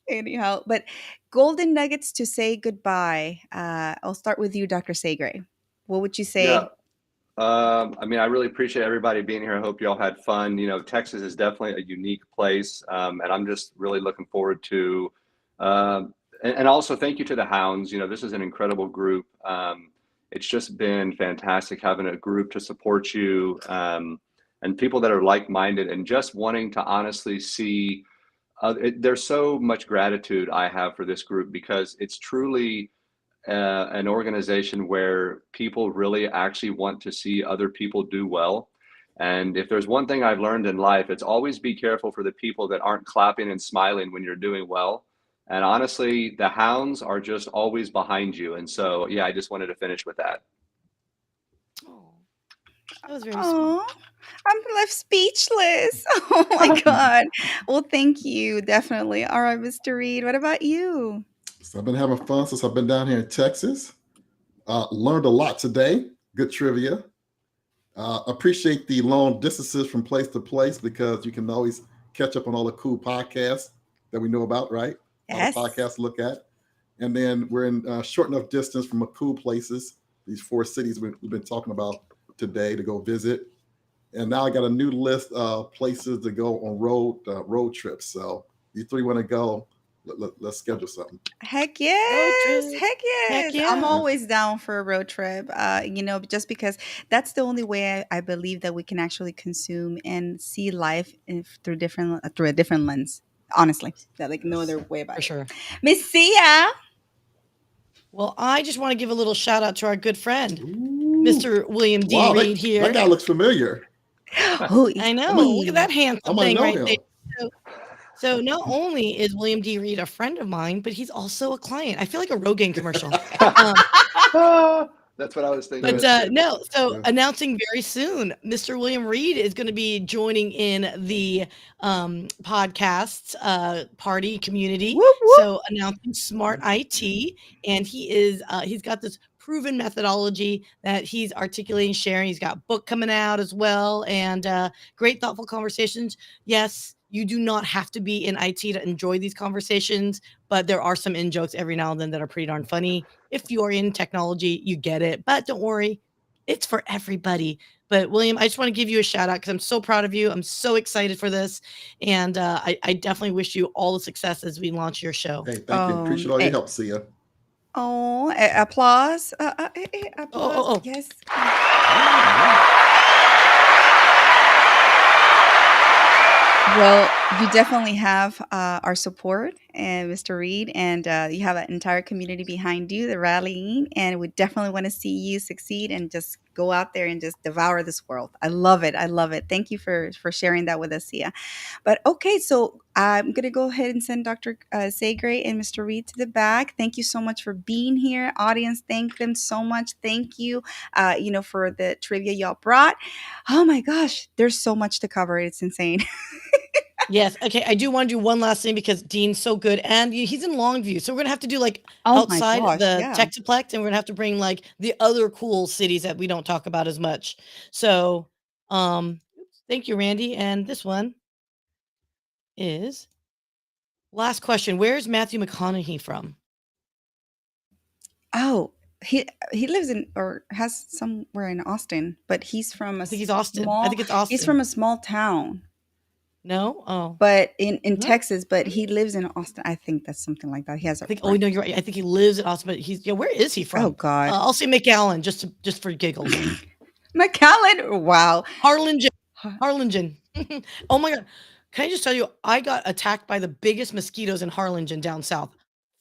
Anyhow, but golden nuggets to say goodbye. I'll start with you, Dr. Sagray. What would you
Yeah.
say?
I mean, I really appreciate everybody being here. I hope you all had fun. Texas is definitely a unique place, and I'm just really looking forward to. And also, thank you to the Hounds. This is an incredible group. It's just been fantastic having a group to support you, and people that are like-minded and just wanting to honestly see. There's so much gratitude I have for this group because it's truly an organization where people really actually want to see other people do well. And if there's one thing I've learned in life, it's always be careful for the people that aren't clapping and smiling when you're doing well. And honestly, the Hounds are just always behind you. And so, yeah, I just wanted to finish with that.
Oh, that was very sweet.
Oh, I'm left speechless. Oh my God. Well, thank you. Definitely. All right, Mr. Reed. What about you?
So I've been having fun since I've been down here in Texas. Learned a lot today. Good trivia. Appreciate the long distances from place to place because you can always catch up on all the cool podcasts that we know about, right? A lot of
Yes.
podcasts to look at. And then we're in short enough distance from cool places, these four cities we've been talking about today to go visit. And now I got a new list of places to go on road trips. So you three want to go, let's schedule something.
Heck
Road
yes.
trip.
Heck
Heck
yes. I'm
yeah.
always down for a road trip. Just because that's the only way I believe that we can actually consume and see life through a different lens. Honestly, that like no other way
For
about it.
sure.
Miss Sia.
Well, I just want to give a little shout out to our good friend,
Ooh.
Mr. William D.
Wow,
Reed
that
here.
guy looks familiar.
Who
I
is
know. Look at that
he?
I
handsome
might
thing
know
right there.
him.
So not only is William D. Reed a friend of mine, but he's also a client. I feel like a Rogaine commercial.
That's what I was thinking.
But no, so
Yeah.
announcing very soon, Mr. William Reed is going to be joining in the podcast party community.
Whoop, whoop.
So announcing Smart IT, and he's got this proven methodology that he's articulating, sharing. He's got a book coming out as well, and great thoughtful conversations. Yes, you do not have to be in IT to enjoy these conversations, but there are some in jokes every now and then that are pretty darn funny. If you're in technology, you get it. But don't worry, it's for everybody. But William, I just want to give you a shout out because I'm so proud of you. I'm so excited for this. And I definitely wish you all the success as we launch your show.
Hey, thank you. Appreciate all your help, Sia.
Applause. Applause.
Oh.
Yes. Well, you definitely have our support, and Mr. Reed, and you have an entire community behind you, the rallying, and we definitely want to see you succeed and just go out there and just devour this world. I love it. I love it. Thank you for sharing that with us, Sia. But okay, so I'm gonna go ahead and send Dr. Sagray and Mr. Reed to the back. Thank you so much for being here, audience. Thank them so much. Thank you, for the trivia y'all brought. Oh my gosh, there's so much to cover. It's insane.
Yes. Okay. I do want to do one last thing because Dean's so good, and he's in Longview, so we're gonna have to do like
Oh my
outside
gosh,
the
yeah.
Texaplex, and we're gonna have to bring like the other cool cities that we don't talk about as much. So, thank you, Randy, and this one is Last question. Where's Matthew McConaughey from?
Oh, he lives in or has somewhere in Austin, but he's from a
I think he's Austin. I
small
think it's
he's from
Austin.
a small town,
No? Oh.
but in
Huh?
Texas, but he lives in Austin. I think that's something like that. He has
I
a
think. Oh
friend.
no, you're right. I think he lives in Austin, but he's. Yeah. Where is he
Oh
from?
God.
I'll say McAllen just for giggles.
McAllen. Wow.
Harlingen.
Huh.
Harlingen. Oh my God. Can I just tell you, I got attacked by the biggest mosquitoes in Harlingen down south.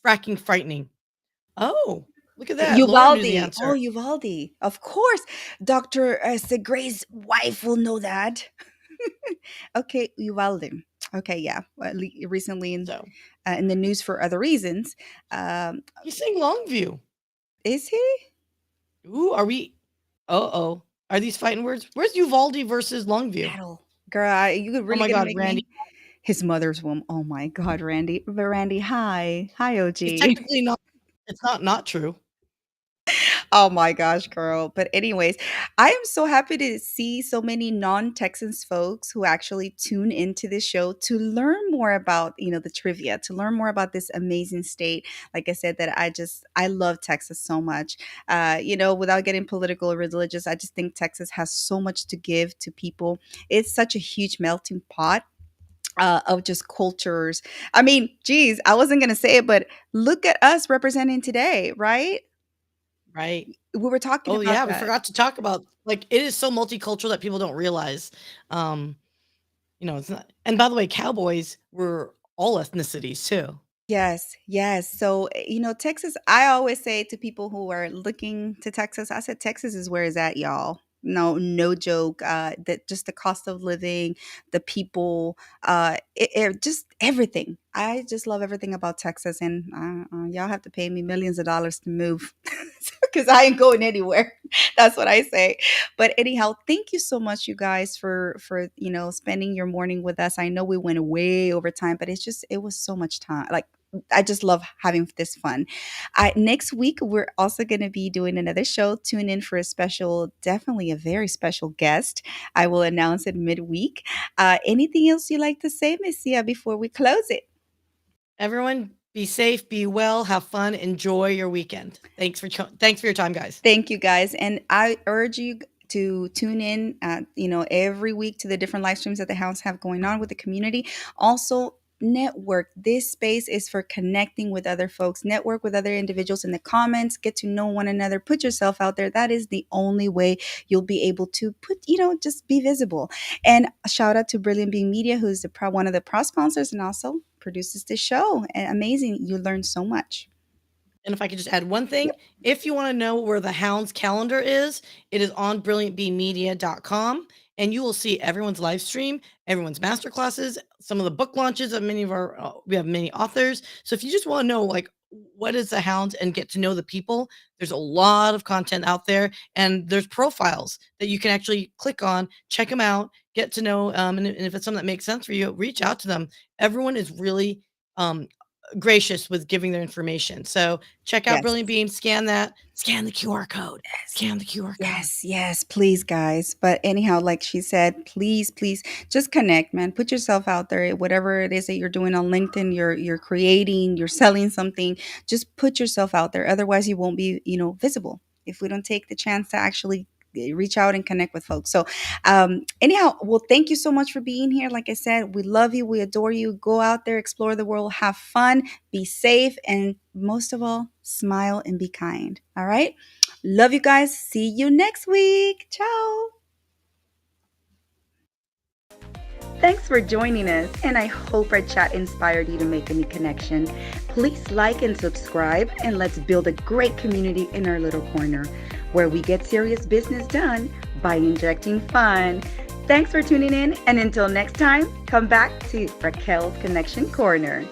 Fracking frightening. Oh, look at that. Laura knew the
Uvalde. Oh,
answer.
Uvalde. Of course. Dr. Sagray's wife will know that. Okay, Uvalde. Okay, yeah. Recently
So
in the news for other reasons.
he's saying Longview.
Is he?
Ooh, are we? Oh. Are these fighting words? Where's Uvalde versus Longview?
Battle. Girl, you could
Oh
really
my
gonna
God,
make
Randy.
me. His mother's womb. Oh my God, Randy. But Randy, hi. Hi,
It's
OG.
technically not. It's not true.
Oh my gosh, girl. But anyways, I am so happy to see so many non-Texans folks who actually tune into this show to learn more about, the trivia, to learn more about this amazing state. Like I said, that I love Texas so much. Without getting political or religious, I just think Texas has so much to give to people. It's such a huge melting pot. Of just cultures. I mean, geez, I wasn't going to say it, but look at us representing today, right?
Right.
We were talking
Oh
about
yeah, we
that.
forgot to talk about, like, it is so multicultural that people don't realize. Um, it's not. And by the way, cowboys were all ethnicities too.
Yes, yes. So, Texas, I always say to people who are looking to Texas, I said, Texas is where it's at, y'all. No, no joke. That just the cost of living, the people, just everything. I just love everything about Texas, and y'all have to pay me millions of dollars to move because I ain't going anywhere. That's what I say. But anyhow, thank you so much, you guys, for spending your morning with us. I know we went way over time, but it was so much time. Like I just love having this fun. Next week, we're also going to be doing another show. Tune in for a special, definitely a very special guest. I will announce it midweek. Anything else you'd like to say, Miss Sia, before we close it?
Everyone, be safe, be well, have fun, enjoy your weekend. Thanks for your time, guys.
Thank you, guys. And I urge you to tune in, every week to the different live streams that the house have going on with the community. Also, network. This space is for connecting with other folks. Network with other individuals in the comments. Get to know one another. Put yourself out there. That is the only way you'll be able to just be visible. And a shout out to Brilliant Being Media, who's one of the proud sponsors and also produces this show. And amazing. You learn so much.
And if I could just add one thing, if you want to know where the Hound's calendar is, it is on brilliantbmedia.com, and you will see everyone's live stream, everyone's master classes, some of the book launches of we have many authors. So if you just want to know, like, what is the Hound and get to know the people, there's a lot of content out there, and there's profiles that you can actually click on, check them out, get to know, and if it's something that makes sense for you, reach out to them. Everyone is really gracious with giving their information. So check out
Yes.
Brilliant Beam, scan the QR code. Scan the QR code.
Yes, please, guys. But anyhow, like she said, please, just connect, man. Put yourself out there. Whatever it is that you're doing on LinkedIn, you're creating, you're selling something. Just put yourself out there. Otherwise, you won't be, visible if we don't take the chance to actually reach out and connect with folks. So anyhow, well, thank you so much for being here. Like I said, we love you, we adore you. Go out there, explore the world, have fun, be safe, and most of all, smile and be kind. All right, love you guys. See you next week. Ciao. Thanks for joining us, and I hope our chat inspired you to make a new connection. Please like and subscribe, and let's build a great community in our little corner where we get serious business done by injecting fun. Thanks for tuning in, and until next time, come back to Raquel's Connection Corner.